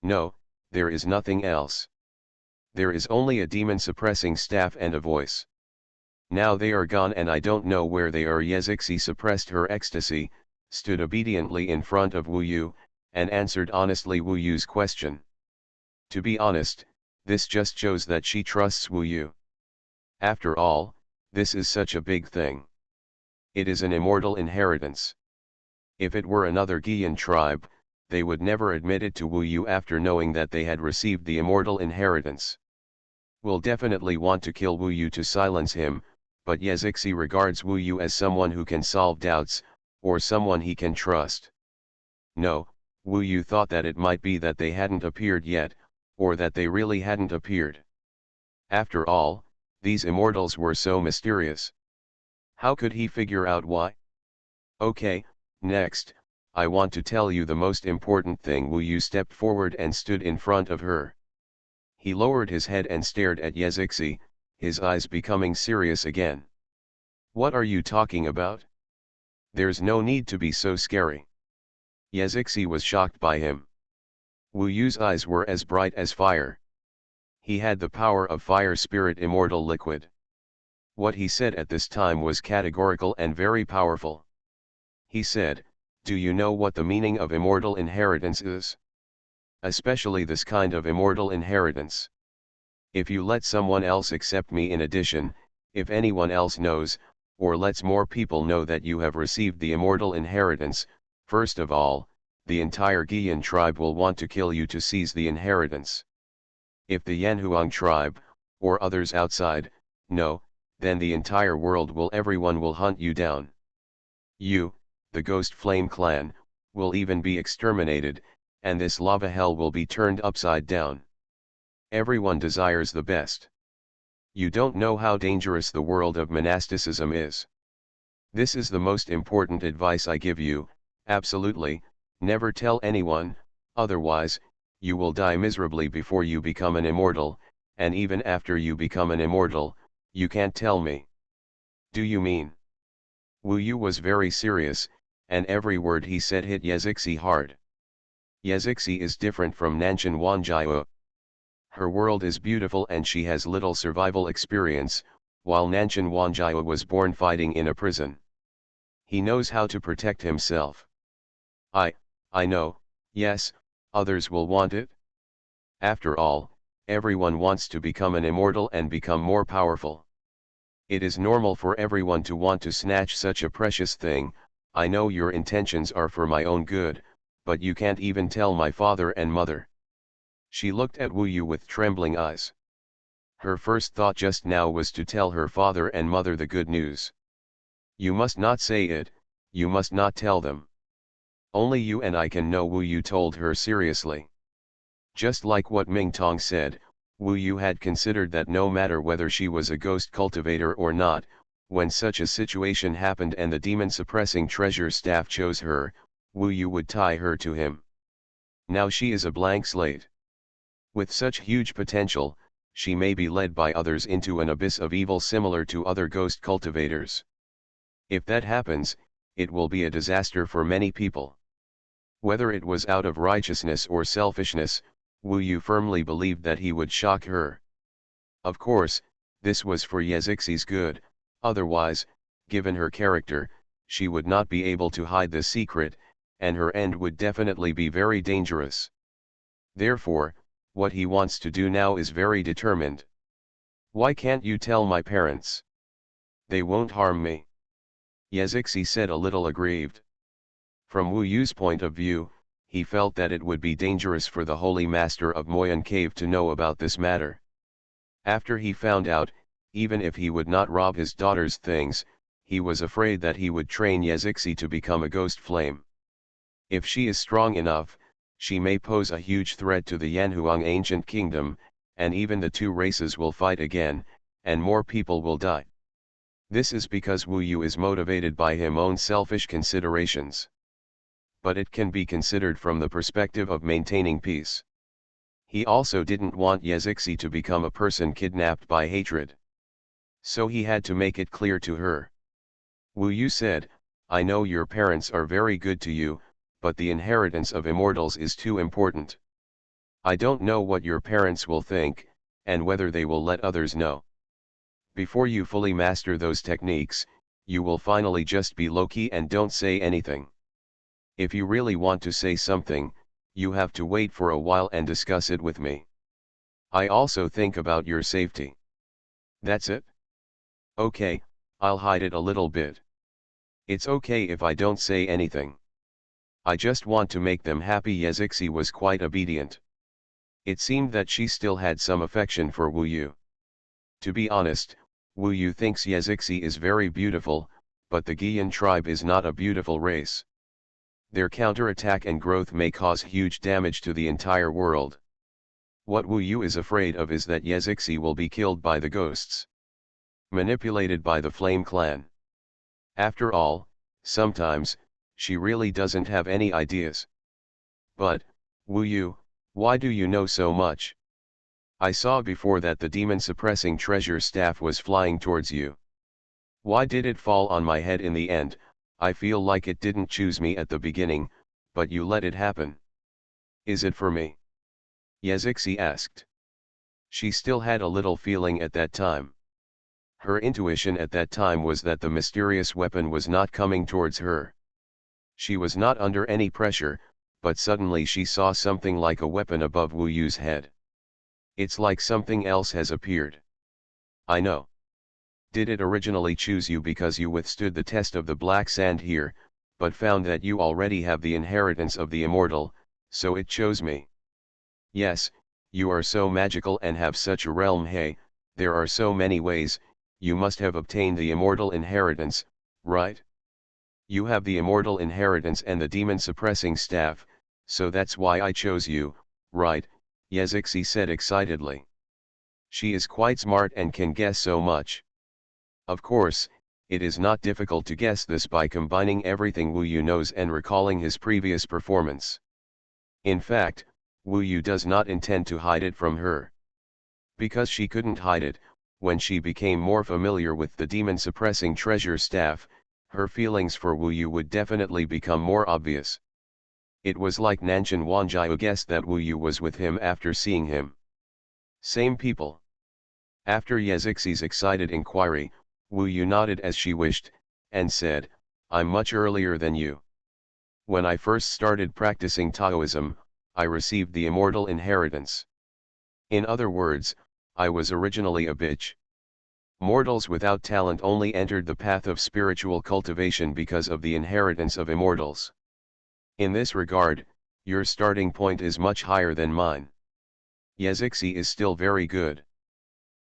No, there is nothing else. There is only a demon-suppressing staff and a voice. Now they are gone and I don't know where they are. Yezixi suppressed her ecstasy, stood obediently in front of Wu Yu, and answered honestly Wu Yu's question. To be honest, this just shows that she trusts Wu Yu. After all, this is such a big thing. It is an immortal inheritance. If it were another Giyan tribe, they would never admit it to Wu Yu after knowing that they had received the immortal inheritance. Will definitely want to kill Wu Yu to silence him, but Yezixi regards Wu Yu as someone who can solve doubts, or someone he can trust. No, Wu Yu thought that it might be that they hadn't appeared yet, or that they really hadn't appeared. After all, these immortals were so mysterious. How could he figure out why? Okay, next, I want to tell you the most important thing. Wu Yu stepped forward and stood in front of her. He lowered his head and stared at Yezixi, his eyes becoming serious again. What are you talking about? There's no need to be so scary. Yezixi was shocked by him. Wu Yu's eyes were as bright as fire. He had the power of fire spirit immortal liquid. What he said at this time was categorical and very powerful. He said, do you know what the meaning of immortal inheritance is? Especially this kind of immortal inheritance. If you let someone else accept me, in addition, if anyone else knows, or lets more people know that you have received the immortal inheritance, first of all, the entire Giyan tribe will want to kill you to seize the inheritance. If the Yanhuang tribe, or others outside, know, then the entire world everyone will hunt you down. You, the Ghost Flame clan, will even be exterminated, and this lava hell will be turned upside down. Everyone desires the best. You don't know how dangerous the world of monasticism is. This is the most important advice I give you, absolutely, never tell anyone, otherwise, you will die miserably before you become an immortal, and even after you become an immortal, you can't tell me. Do you mean? Wu Yu was very serious, and every word he said hit Yezixi hard. Yezixi is different from Nanshan Wanjiao. Her world is beautiful and she has little survival experience, while Nanshan Wanjiao was born fighting in a prison. He knows how to protect himself. I know, yes, others will want it. After all, everyone wants to become an immortal and become more powerful. It is normal for everyone to want to snatch such a precious thing. I know your intentions are for my own good, but you can't even tell my father and mother. She looked at Wu Yu with trembling eyes. Her first thought just now was to tell her father and mother the good news. You must not say it, you must not tell them. Only you and I can know, Wu Yu told her seriously. Just like what Ming Tong said, Wu Yu had considered that no matter whether she was a ghost cultivator or not, when such a situation happened and the demon-suppressing treasure staff chose her, Wu Yu would tie her to him. Now she is a blank slate. With such huge potential, she may be led by others into an abyss of evil similar to other ghost cultivators. If that happens, it will be a disaster for many people. Whether it was out of righteousness or selfishness, Wu Yu firmly believed that he would shock her. Of course, this was for Yezixi's good, otherwise, given her character, she would not be able to hide the secret, and her end would definitely be very dangerous. Therefore, what he wants to do now is very determined. Why can't you tell my parents? They won't harm me. Yezixi said, a little aggrieved. From Wu Yu's point of view, he felt that it would be dangerous for the Holy Master of Moyan Cave to know about this matter. After he found out, even if he would not rob his daughter's things, he was afraid that he would train Yezixi to become a ghost flame. If she is strong enough, she may pose a huge threat to the Yanhuang ancient kingdom, and even the two races will fight again, and more people will die. This is because Wu Yu is motivated by his own selfish considerations. But it can be considered from the perspective of maintaining peace. He also didn't want Yezixi to become a person kidnapped by hatred. So he had to make it clear to her. Wu Yu said, I know your parents are very good to you, but the inheritance of immortals is too important. I don't know what your parents will think, and whether they will let others know. Before you fully master those techniques, you will finally just be low-key and don't say anything. If you really want to say something, you have to wait for a while and discuss it with me. I also think about your safety. That's it? Okay, I'll hide it a little bit. It's okay if I don't say anything. I just want to make them happy. Yezixi was quite obedient. It seemed that she still had some affection for Wu Yu. To be honest, Wu Yu thinks Yezixi is very beautiful, but the Guiyan tribe is not a beautiful race. Their counterattack and growth may cause huge damage to the entire world. What Wu Yu is afraid of is that Yezixi will be killed by the ghosts, manipulated by the Flame Clan. After all, sometimes, she really doesn't have any ideas. But, Wu Yu, why do you know so much? I saw before that the demon-suppressing treasure staff was flying towards you. Why did it fall on my head in the end? I feel like it didn't choose me at the beginning, but you let it happen. Is it for me? Yezixi asked. She still had a little feeling at that time. Her intuition at that time was that the mysterious weapon was not coming towards her. She was not under any pressure, but suddenly she saw something like a weapon above Wu Yu's head. It's like something else has appeared. I know. Did it originally choose you because you withstood the test of the black sand here, but found that you already have the inheritance of the immortal, so it chose me? Yes, you are so magical and have such a realm. Hey, there are so many ways, you must have obtained the immortal inheritance, right? You have the immortal inheritance and the demon-suppressing staff, so that's why I chose you, right? Yezixi said excitedly. She is quite smart and can guess so much. Of course, it is not difficult to guess this by combining everything Wu Yu knows and recalling his previous performance. In fact, Wu Yu does not intend to hide it from her. Because she couldn't hide it, when she became more familiar with the demon-suppressing treasure staff, her feelings for Wu Yu would definitely become more obvious. It was like Nanshan Wanjiao guessed that Wu Yu was with him after seeing him. Same people. After Yezixi's excited inquiry, Wu Yu nodded as she wished, and said, I'm much earlier than you. When I first started practicing Taoism, I received the immortal inheritance. In other words, I was originally a bitch. Mortals without talent only entered the path of spiritual cultivation because of the inheritance of immortals. In this regard, your starting point is much higher than mine. Yezixi is still very good.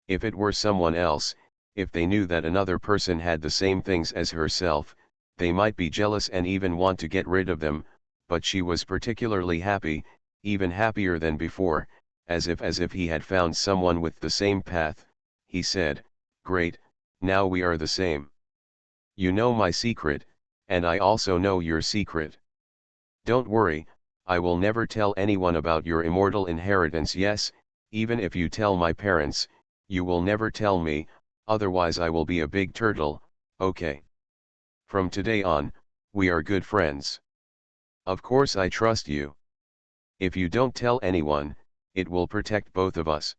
If it were someone else, if they knew that another person had the same things as herself, they might be jealous and even want to get rid of them, but she was particularly happy, even happier than before, as if he had found someone with the same path. He said, Great, now we are the same. You know my secret, and I also know your secret. Don't worry, I will never tell anyone about your immortal inheritance. Yes, even if you tell my parents, you will never tell me, otherwise I will be a big turtle, okay? From today on, we are good friends. Of course I trust you. If you don't tell anyone, it will protect both of us.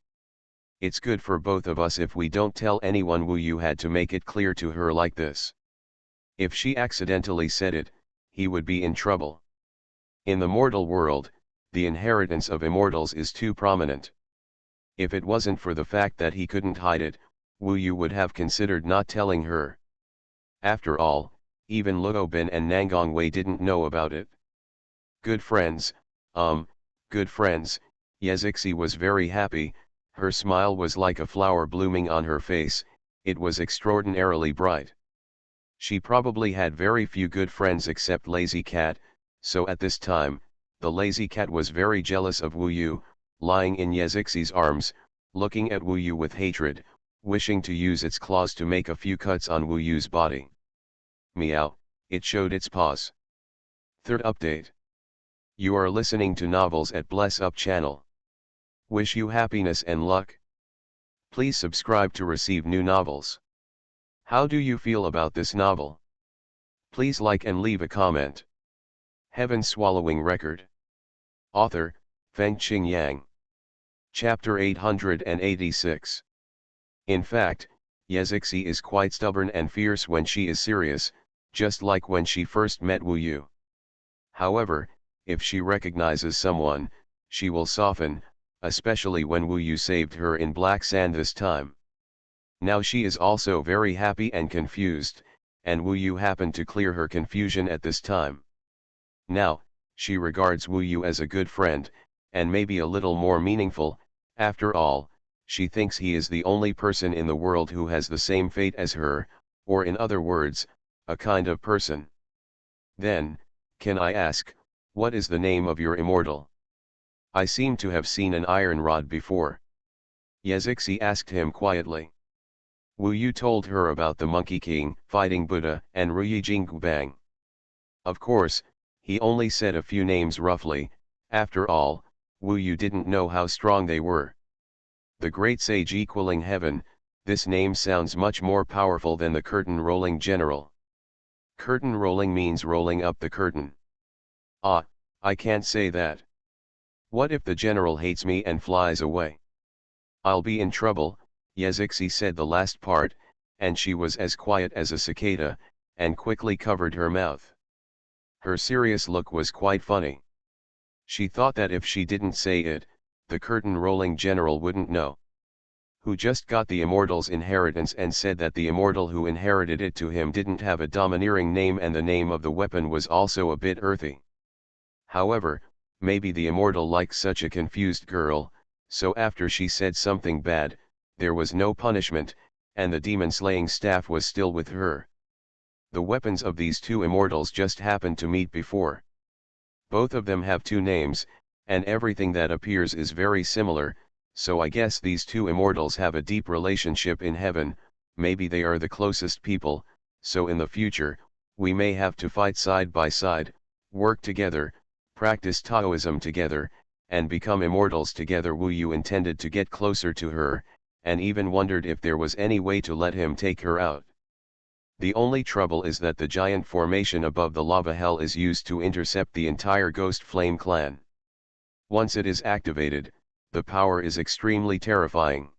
It's good for both of us if we don't tell anyone. Wu Yu had to make it clear to her like this. If she accidentally said it, he would be in trouble. In the mortal world, the inheritance of immortals is too prominent. If it wasn't for the fact that he couldn't hide it, Wu Yu would have considered not telling her. After all, even Luo Bin and Nangang Wei didn't know about it. Good friends, good friends. Yezixi was very happy. Her smile was like a flower blooming on her face, it was extraordinarily bright. She probably had very few good friends except Lazy Cat, so at this time, the Lazy Cat was very jealous of Wu Yu, lying in Yezixi's arms, looking at Wu Yu with hatred, wishing to use its claws to make a few cuts on Wu Yu's body. Meow, it showed its paws. Third update. You are listening to Novels at Bless Up channel. Wish you happiness and luck. Please subscribe to receive new novels. How do you feel about this novel? Please like and leave a comment. Heaven Swallowing Record. Author, Fengqing Yang. Chapter 886. In fact, Yezixi is quite stubborn and fierce when she is serious, just like when she first met Wu Yu. However, if she recognizes someone, she will soften, especially when Wu Yu saved her in Black Sand this time. Now she is also very happy and confused, and Wu Yu happened to clear her confusion at this time. Now, she regards Wu Yu as a good friend, and maybe a little more meaningful. After all, she thinks he is the only person in the world who has the same fate as her, or in other words, a kind of person. Then, can I ask, what is the name of your immortal? I seem to have seen an iron rod before. Yezixi asked him quietly. Wu Yu told her about the Monkey King, fighting Buddha, and Ruyi Jingbang. Of course, he only said a few names roughly. After all, Wu Yu didn't know how strong they were. The Great Sage equaling heaven, this name sounds much more powerful than the curtain rolling general. Curtain rolling means rolling up the curtain. Ah, I can't say that. What if the general hates me and flies away? I'll be in trouble. Yezixi said the last part, and she was as quiet as a cicada, and quickly covered her mouth. Her serious look was quite funny. She thought that if she didn't say it, the curtain-rolling general wouldn't know. Who just got the immortal's inheritance and said that the immortal who inherited it to him didn't have a domineering name and the name of the weapon was also a bit earthy. However, maybe the immortal likes such a confused girl, so after she said something bad, there was no punishment, and the demon-slaying staff was still with her. The weapons of these two immortals just happened to meet before. Both of them have two names, and everything that appears is very similar, so I guess these two immortals have a deep relationship in heaven. Maybe they are the closest people, so in the future, we may have to fight side by side, work together, practice Taoism together, and become immortals together. Wu Yu intended to get closer to her, and even wondered if there was any way to let him take her out. The only trouble is that the giant formation above the lava hell is used to intercept the entire Ghost Flame clan. Once it is activated, The power is extremely terrifying.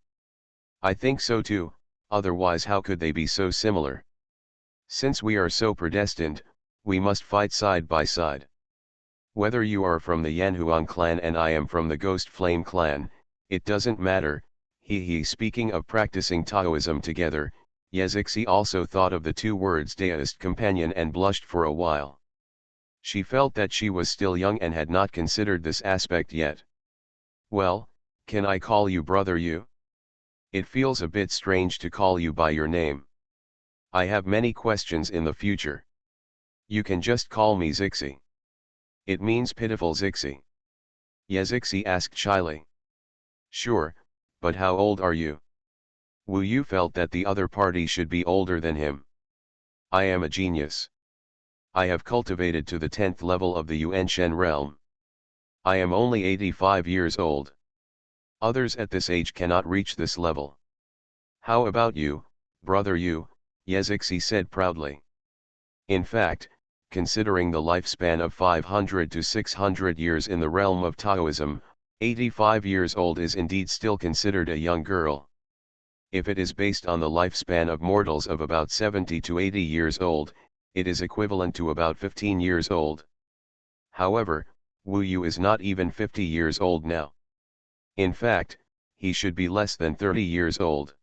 I think so too, otherwise how could they be so similar? Since we are so predestined, we must fight side by side. Whether you are from the Xuanhuan clan and I am from the Ghost Flame clan, it doesn't matter. Speaking of practicing Taoism together, Yezixi also thought of the two words deist companion and blushed for a while. She felt that she was still young and had not considered this aspect yet. Well, can I call you brother you? It feels a bit strange to call you by your name. I have many questions in the future. You can just call me Zixi. It means pitiful Zixi. Yezixi asked shyly. Sure, but how old are you? Wu Yu felt that the other party should be older than him. I am a genius. I have cultivated to the 10th level of the Yuanshen realm. I am only 85 years old. Others at this age cannot reach this level. How about you, brother Yu? Yezixi said proudly. In fact, considering the lifespan of 500 to 600 years in the realm of Taoism, 85 years old is indeed still considered a young girl. If it is based on the lifespan of mortals of about 70 to 80 years old, it is equivalent to about 15 years old. However, Wu Yu is not even 50 years old now. In fact, he should be less than 30 years old.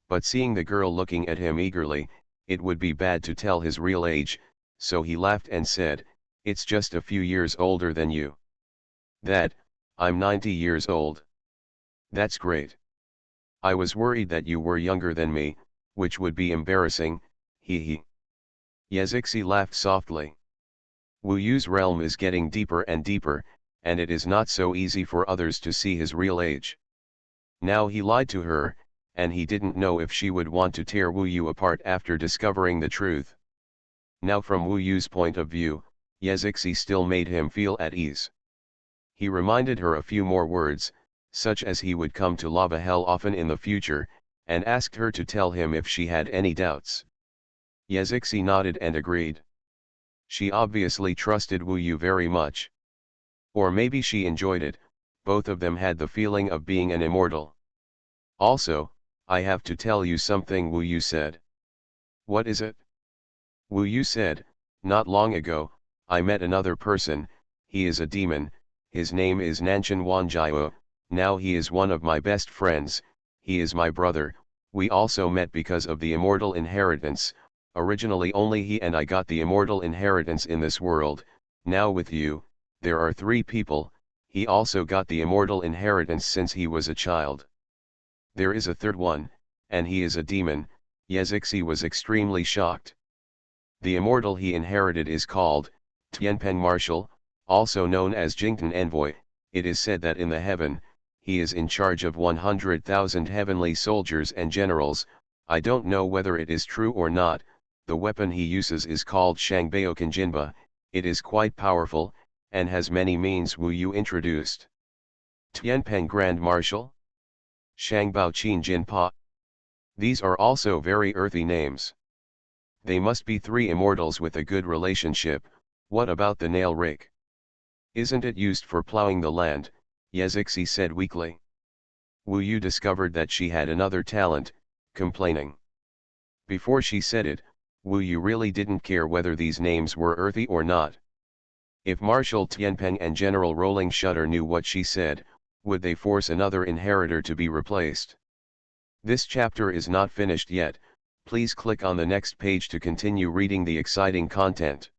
But seeing the girl looking at him eagerly, it would be bad to tell his real age, so he laughed and said, "It's just a few years older than you." "That, I'm 90 years old." "That's great. I was worried that you were younger than me, which would be embarrassing, he. Yezixi laughed softly. Wu Yu's realm is getting deeper and deeper, and it is not so easy for others to see his real age. Now he lied to her, and he didn't know if she would want to tear Wu Yu apart after discovering the truth. Now from Wu Yu's point of view, Yezixi still made him feel at ease. He reminded her a few more words, such as he would come to Lava Hell often in the future, and asked her to tell him if she had any doubts. Yezixi nodded and agreed. She obviously trusted Wu Yu very much. Or maybe she enjoyed it, both of them had the feeling of being an immortal. Also, I have to tell you something, Wu Yu said. What is it? Wu Yu said, not long ago, I met another person, he is a demon, his name is Nanshan Wanjiao, now he is one of my best friends, he is my brother, we also met because of the immortal inheritance, originally only he and I got the immortal inheritance in this world, now with you, there are 3 people, he also got the immortal inheritance since he was a child. There is a third one, and he is a demon. Yezixi was extremely shocked. The immortal he inherited is called Tianpeng Marshal, also known as Jingtan Envoy. It is said that in the heaven, he is in charge of 100,000 heavenly soldiers and generals. I don't know whether it is true or not. The weapon he uses is called Shangbao Kanjinba, it is quite powerful, and has many means Wu Yu introduced. Tianpeng Grand Marshal? Shangbao Qin Jinpa. These are also very earthy names. They must be 3 immortals with a good relationship. What about the nail rake? Isn't it used for plowing the land? Yezixi said weakly. Wu Yu discovered that she had another talent, complaining. Before she said it, Wu Yu really didn't care whether these names were earthy or not. If Marshal Tianpeng and General Rolling Shutter knew what she said, would they force another inheritor to be replaced? This chapter is not finished yet, please click on the next page to continue reading the exciting content.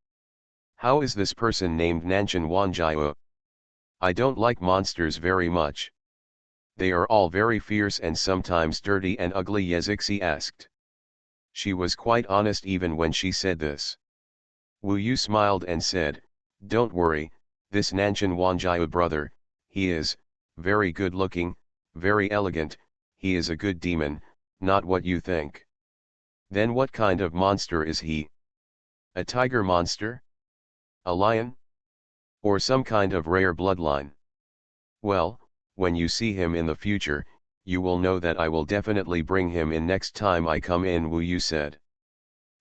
How is this person named Nanshan Wanjiao? I don't like monsters very much. They are all very fierce and sometimes dirty and ugly, Yezixi asked. She was quite honest even when she said this. Wu Yu smiled and said, don't worry, this Nanshan Wanjiao brother, he is very good looking, very elegant, he is a good demon, not what you think. Then what kind of monster is he? A tiger monster? A lion? Or some kind of rare bloodline? Well, when you see him in the future, you will know that I will definitely bring him in next time I come in, Wu Yu said.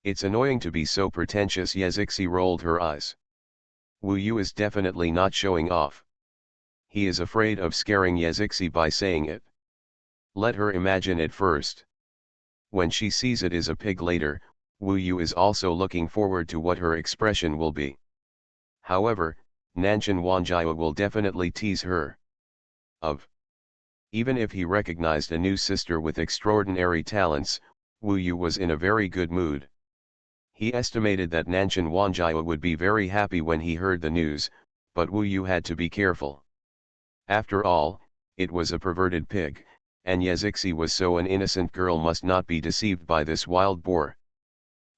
It's annoying to be so pretentious, Yezixi rolled her eyes. Wu Yu is definitely not showing off. He is afraid of scaring Yazixi by saying it. Let her imagine it first. When she sees it is a pig later, Wu Yu is also looking forward to what her expression will be. However, Nanshan Wanjiao will definitely tease her. Even if he recognized a new sister with extraordinary talents, Wu Yu was in a very good mood. He estimated that Nanshan Wanjiao would be very happy when he heard the news, but Wu Yu had to be careful. After all, it was a perverted pig, and Yazixi was so an innocent girl must not be deceived by this wild boar.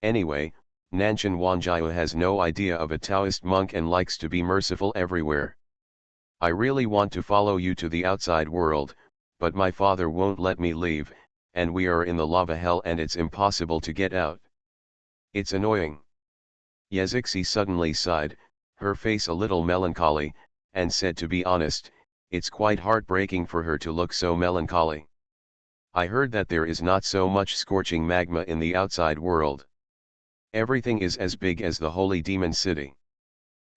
Anyway, Nanshan Wanjiao has no idea of a Taoist monk and likes to be merciful everywhere. I really want to follow you to the outside world, but my father won't let me leave, and we are in the lava hell and it's impossible to get out. It's annoying. Yazixi suddenly sighed, her face a little melancholy, and said, to be honest, it's quite heartbreaking for her to look so melancholy. I heard that there is not so much scorching magma in the outside world. Everything is as big as the holy demon city.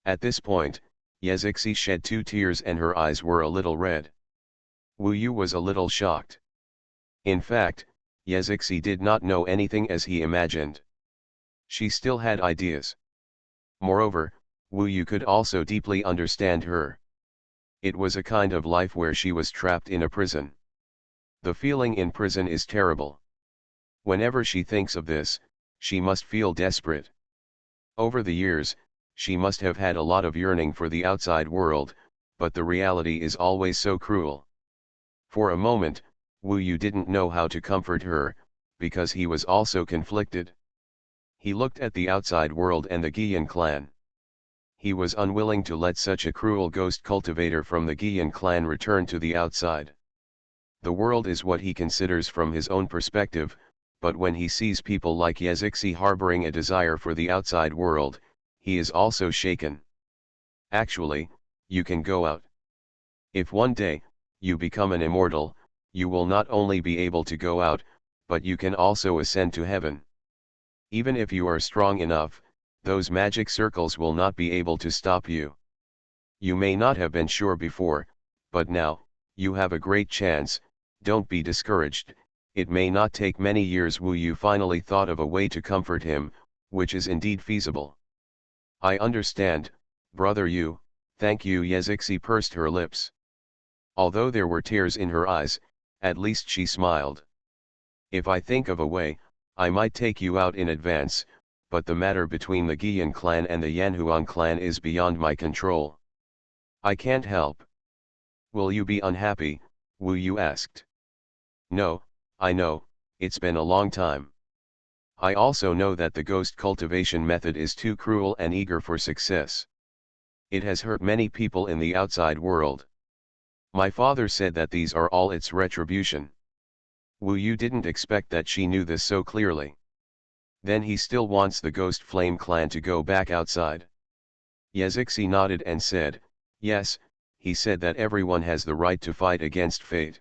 At this point, Yazixi shed 2 tears and her eyes were a little red. Wu Yu was a little shocked. In fact, Yazixi did not know anything as he imagined. She still had ideas. Moreover, Wu Yu could also deeply understand her. It was a kind of life where she was trapped in a prison. The feeling in prison is terrible. Whenever she thinks of this, she must feel desperate. Over the years, she must have had a lot of yearning for the outside world, but the reality is always so cruel. For a moment, Wu Yu didn't know how to comfort her, because he was also conflicted. He looked at the outside world and the Guiyan clan. He was unwilling to let such a cruel ghost cultivator from the Guiyan clan return to the outside. The world is what he considers from his own perspective, but when he sees people like Yazixi harboring a desire for the outside world, he is also shaken. Actually, you can go out. If one day, you become an immortal, you will not only be able to go out, but you can also ascend to heaven. Even if you are strong enough, those magic circles will not be able to stop you. You may not have been sure before, but now, you have a great chance. Don't be discouraged, it may not take many years. Wu Yu finally thought of a way to comfort him, which is indeed feasible. I understand, brother Yu, thank you. Yazixi pursed her lips. Although there were tears in her eyes, at least she smiled. If I think of a way, I might take you out in advance, but the matter between the Guiyan clan and the Yanhuang clan is beyond my control. I can't help. Will you be unhappy? Wu Yu asked. No, I know, it's been a long time. I also know that the ghost cultivation method is too cruel and eager for success. It has hurt many people in the outside world. My father said that these are all its retribution. Wu Yu didn't expect that she knew this so clearly. Then he still wants the Ghost Flame clan to go back outside. Yazixi nodded and said, yes, he said that everyone has the right to fight against fate.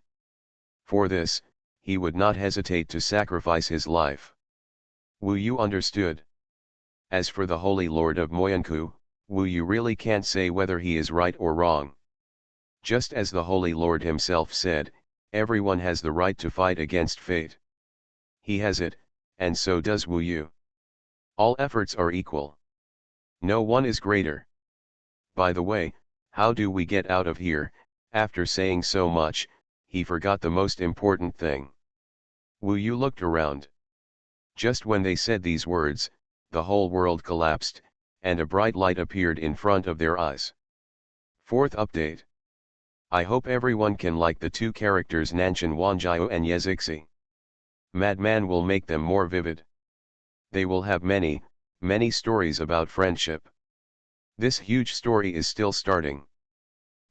For this, he would not hesitate to sacrifice his life. Wu Yu understood. As for the Holy Lord of Moyanku, Wu Yu really can't say whether he is right or wrong. Just as the Holy Lord himself said, everyone has the right to fight against fate. He has it, and so does Wu Yu. All efforts are equal. No one is greater. By the way, how do we get out of here? After saying so much, he forgot the most important thing. Wu Yu looked around. Just when they said these words, the whole world collapsed, and a bright light appeared in front of their eyes. Fourth update. I hope everyone can like the 2 characters Nanshan Wanjiao and Yazixi. Madman will make them more vivid. They will have many, many stories about friendship. This huge story is still starting.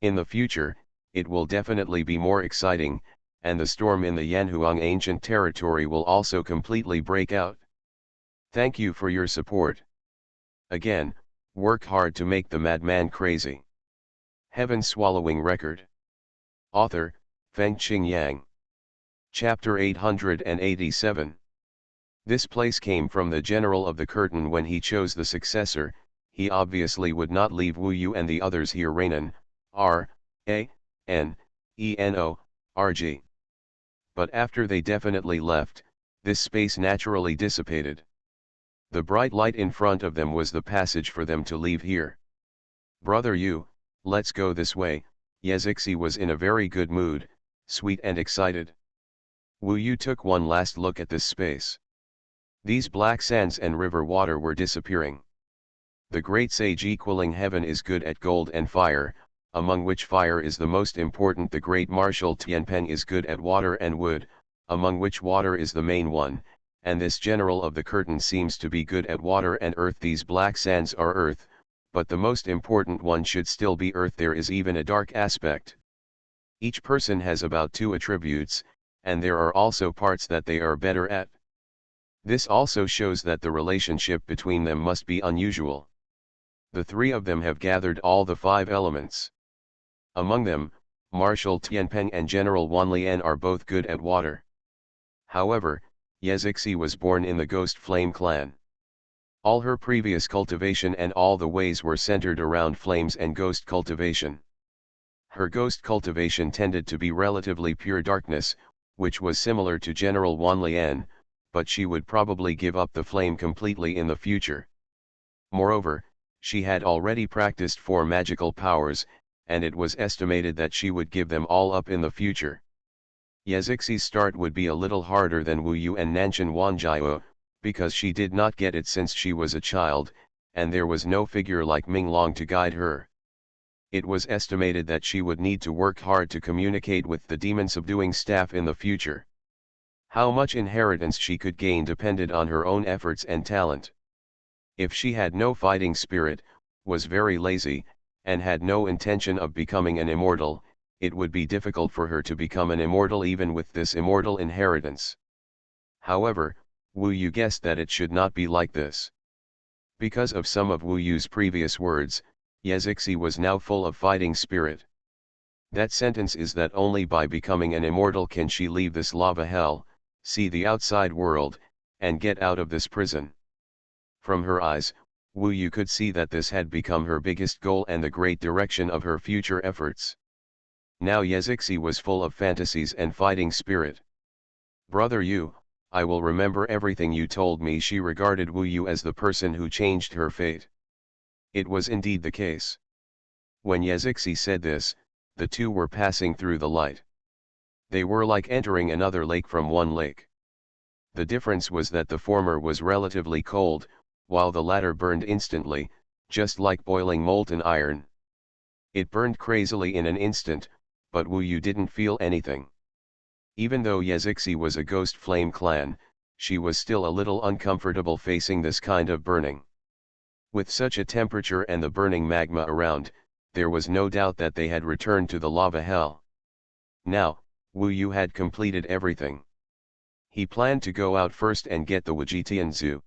In the future, it will definitely be more exciting, and the storm in the Yanhuang ancient territory will also completely break out. Thank you for your support. Again, work hard to make the madman crazy. Heaven Swallowing Record. Author, Fengqing Yang. Chapter 887. This place came from the General of the Curtain when he chose the successor. He obviously would not leave Wu Yu and the others here. Renan, A-N-E-N-O-R-G. But after they definitely left, this space naturally dissipated. The bright light in front of them was the passage for them to leave here. Brother Yu, let's go this way. Yezixi was in a very good mood, sweet and excited. Wu Yu took one last look at this space. These black sands and river water were disappearing. The great sage equaling heaven is good at gold and fire, among which fire is the most important. The great marshal Tianpeng is good at water and wood, among which water is the main one, and this general of the curtain seems to be good at water and earth. These black sands are earth, but the most important one should still be earth. There is even a dark aspect. Each person has about 2 attributes, and there are also parts that they are better at. This also shows that the relationship between them must be unusual. The 3 of them have gathered all the 5 elements. Among them, Marshal Tianpeng and General Wanlian are both good at water. However, Yezixi was born in the Ghost Flame clan. All her previous cultivation and all the ways were centered around flames and ghost cultivation. Her ghost cultivation tended to be relatively pure darkness, which was similar to General Wanlian, but she would probably give up the flame completely in the future. Moreover, she had already practiced 4 magical powers, and it was estimated that she would give them all up in the future. Yezixi's start would be a little harder than Wu Yu and Nanshan Wanjiao, because she did not get it since she was a child, and there was no figure like Ming Long to guide her. It was estimated that she would need to work hard to communicate with the demon-subduing staff in the future. How much inheritance she could gain depended on her own efforts and talent. If she had no fighting spirit, was very lazy, and had no intention of becoming an immortal, it would be difficult for her to become an immortal even with this immortal inheritance. However, Wu Yu guessed that it should not be like this. Because of some of Wu Yu's previous words, Yezixi was now full of fighting spirit. That sentence is that only by becoming an immortal can she leave this lava hell, see the outside world, and get out of this prison. From her eyes, Wu Yu could see that this had become her biggest goal and the great direction of her future efforts. Now Yezixi was full of fantasies and fighting spirit. Brother Yu, I will remember everything you told me. She regarded Wu Yu as the person who changed her fate. It was indeed the case. When Yezixi said this, the 2 were passing through the light. They were like entering another lake from one lake. The difference was that the former was relatively cold, while the latter burned instantly, just like boiling molten iron. It burned crazily in an instant, but Wu Yu didn't feel anything. Even though Yezixi was a ghost flame clan, she was still a little uncomfortable facing this kind of burning. With such a temperature and the burning magma around, there was no doubt that they had returned to the lava hell. Now, Wu Yu had completed everything. He planned to go out first and get the Wujitian Zoo.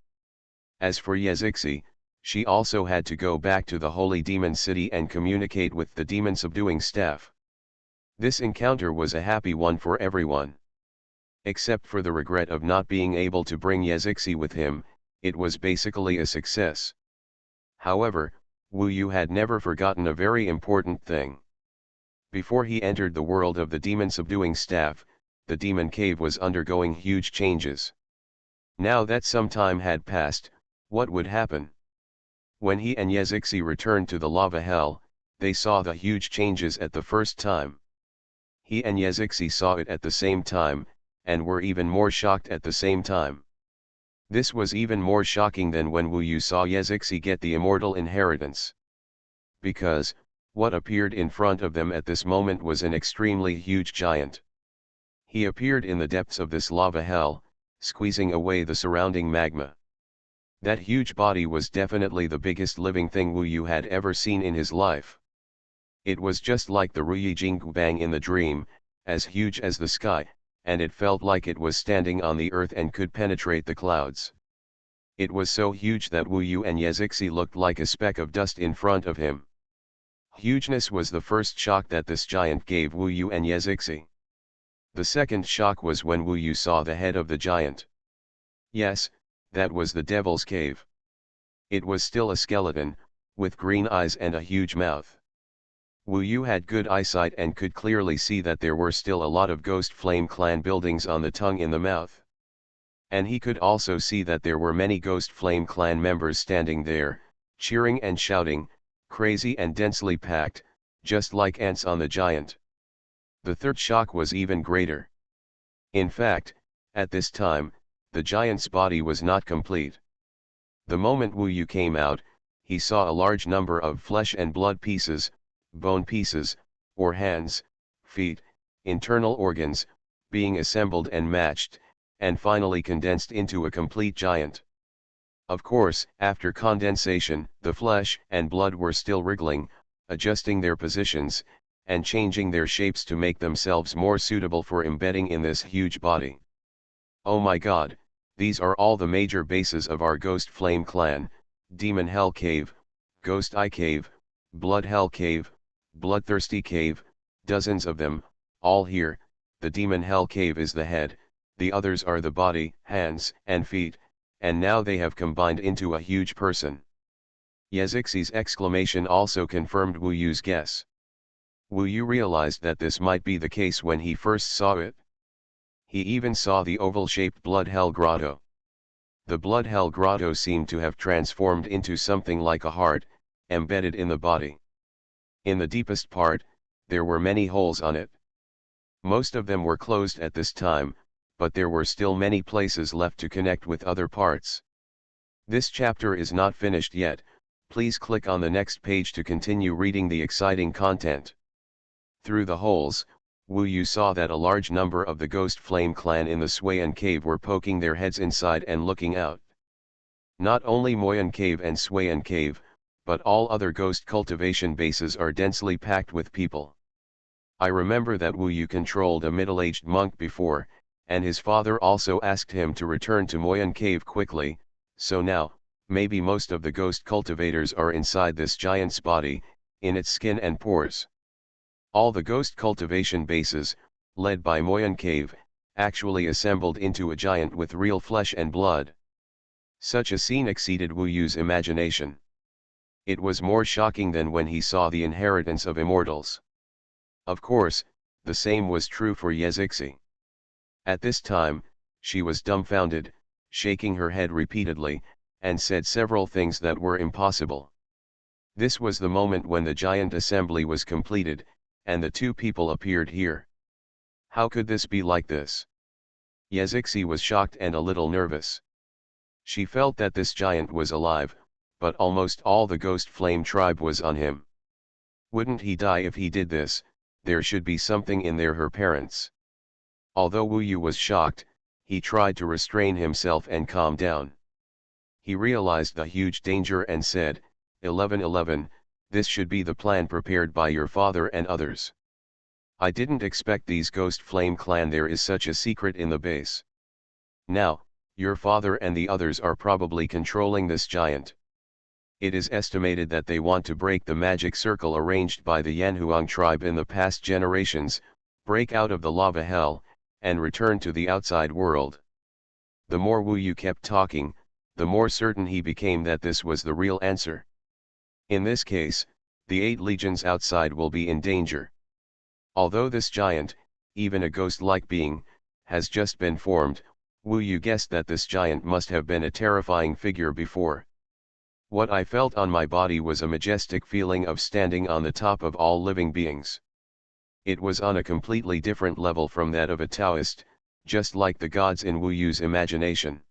As for Yezixi, she also had to go back to the Holy Demon City and communicate with the demon-subduing staff. This encounter was a happy one for everyone. Except for the regret of not being able to bring Yezixi with him, it was basically a success. However, Wu Yu had never forgotten a very important thing. Before he entered the world of the demon-subduing staff, the demon cave was undergoing huge changes. Now that some time had passed, what would happen? When he and Yezixi returned to the lava hell, they saw the huge changes at the first time. He and Yezixi saw it at the same time, and were even more shocked at the same time. This was even more shocking than when Wu Yu saw Yezixi get the immortal inheritance. Because, what appeared in front of them at this moment was an extremely huge giant. He appeared in the depths of this lava hell, squeezing away the surrounding magma. That huge body was definitely the biggest living thing Wu Yu had ever seen in his life. It was just like the Ruyi Jingbang in the dream, as huge as the sky, and it felt like it was standing on the earth and could penetrate the clouds. It was so huge that Wu Yu and Yezixi looked like a speck of dust in front of him. Hugeness was the first shock that this giant gave Wu Yu and Yezixi. The second shock was when Wu Yu saw the head of the giant. Yes, that was the Devil's Cave. It was still a skeleton, with green eyes and a huge mouth. Wu Yu had good eyesight and could clearly see that there were still a lot of Ghost Flame Clan buildings on the tongue in the mouth. And he could also see that there were many Ghost Flame Clan members standing there, cheering and shouting, crazy and densely packed, just like ants on the giant. The third shock was even greater. In fact, at this time, the giant's body was not complete. The moment Wu Yu came out, he saw a large number of flesh and blood pieces, bone pieces, or hands, feet, internal organs, being assembled and matched, and finally condensed into a complete giant. Of course, after condensation, the flesh and blood were still wriggling, adjusting their positions, and changing their shapes to make themselves more suitable for embedding in this huge body. Oh my God, these are all the major bases of our Ghost Flame Clan: Demon Hell Cave, Ghost Eye Cave, Blood Hell Cave, Bloodthirsty Cave, dozens of them, all here. The Demon Hell Cave is the head, the others are the body, hands, and feet, and now they have combined into a huge person. Yezixi's exclamation also confirmed Wu Yu's guess. Wu Yu realized that this might be the case when he first saw it. He even saw the oval-shaped Blood Hell Grotto. The Blood Hell Grotto seemed to have transformed into something like a heart, embedded in the body. In the deepest part, there were many holes on it. Most of them were closed at this time, but there were still many places left to connect with other parts. This chapter is not finished yet. Please click on the next page to continue reading the exciting content. Through the holes, Wu Yu saw that a large number of the Ghost Flame Clan in the Xuanhuan Cave were poking their heads inside and looking out. Not only Moyan Cave and Xuanhuan Cave, but all other ghost cultivation bases are densely packed with people. I remember that Wu Yu controlled a middle-aged monk before, and his father also asked him to return to Moyan Cave quickly, so now, maybe most of the ghost cultivators are inside this giant's body, in its skin and pores. All the ghost cultivation bases, led by Moyan Cave, actually assembled into a giant with real flesh and blood. Such a scene exceeded Wu Yu's imagination. It was more shocking than when he saw the inheritance of Immortals. Of course, the same was true for Yezixi. At this time, she was dumbfounded, shaking her head repeatedly, and said several things that were impossible. This was the moment when the giant assembly was completed, and the two people appeared here. How could this be like this? Yezixi was shocked and a little nervous. She felt that this giant was alive, but almost all the Ghost Flame tribe was on him. Wouldn't he die if he did this? There should be something in there. Her parents. Although Wu Yu was shocked, he tried to restrain himself and calm down. He realized the huge danger and said, 1111, this should be the plan prepared by your father and others. I didn't expect these Ghost Flame Clan. There is such a secret in the base. Now, your father and the others are probably controlling this giant. It is estimated that they want to break the magic circle arranged by the Yanhuang tribe in the past generations, break out of the lava hell, and return to the outside world. The more Wu Yu kept talking, the more certain he became that this was the real answer. In this case, the 8 legions outside will be in danger. Although this giant, even a ghost-like being, has just been formed, Wu Yu guessed that this giant must have been a terrifying figure before. What I felt on my body was a majestic feeling of standing on the top of all living beings. It was on a completely different level from that of a Taoist, just like the gods in Wu Yu's imagination.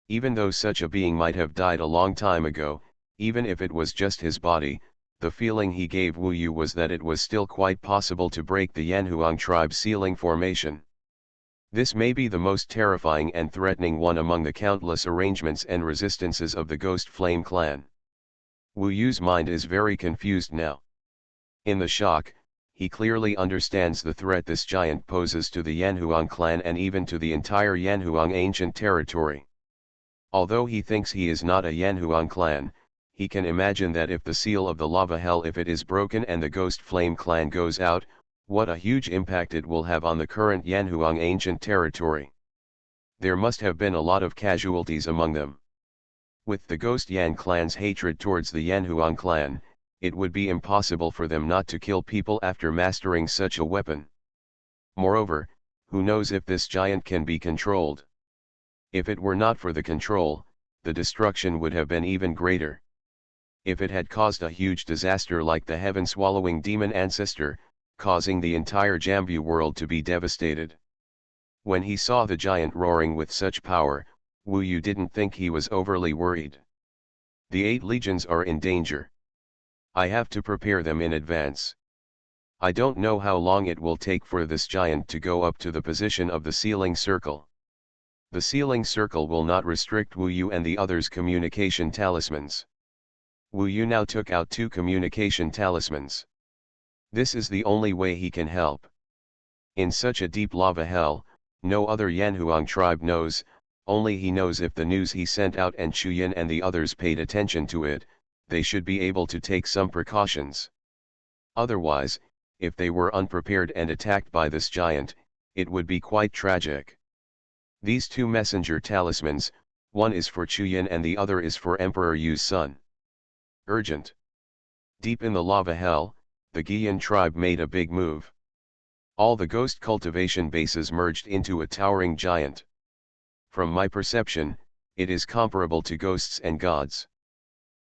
Even though such a being might have died a long time ago, even if it was just his body, the feeling he gave Wu Yu was that it was still quite possible to break the Yanhuang tribe sealing formation. This may be the most terrifying and threatening one among the countless arrangements and resistances of the Ghost Flame Clan. Wu Yu's mind is very confused now. In the shock, he clearly understands the threat this giant poses to the Yanhuang clan and even to the entire Yanhuang ancient territory. Although he thinks he is not a Yanhuang clan, he can imagine that if the seal of the lava hell, if it is broken and the Ghost Flame Clan goes out, what a huge impact it will have on the current Yanhuang ancient territory. There must have been a lot of casualties among them. With the Ghost Yan clan's hatred towards the Yanhuang clan, it would be impossible for them not to kill people after mastering such a weapon. Moreover, who knows if this giant can be controlled? If it were not for the control, the destruction would have been even greater. If it had caused a huge disaster like the heaven-swallowing demon ancestor, causing the entire Jambu world to be devastated. When he saw the giant roaring with such power, Wu Yu didn't think he was overly worried. The 8 legions are in danger. I have to prepare them in advance. I don't know how long it will take for this giant to go up to the position of the sealing circle. The sealing circle will not restrict Wu Yu and the others' communication talismans. Wu Yu now took out 2 communication talismans. This is the only way he can help. In such a deep lava hell, no other Yanhuang tribe knows, only he knows if the news he sent out and Chuyin and the others paid attention to it, they should be able to take some precautions. Otherwise, if they were unprepared and attacked by this giant, it would be quite tragic. These 2 messenger talismans, one is for Chuyin and the other is for Emperor Yu's son. Urgent. Deep in the lava hell, the Giyan tribe made a big move. All the ghost cultivation bases merged into a towering giant. From my perception, it is comparable to ghosts and gods.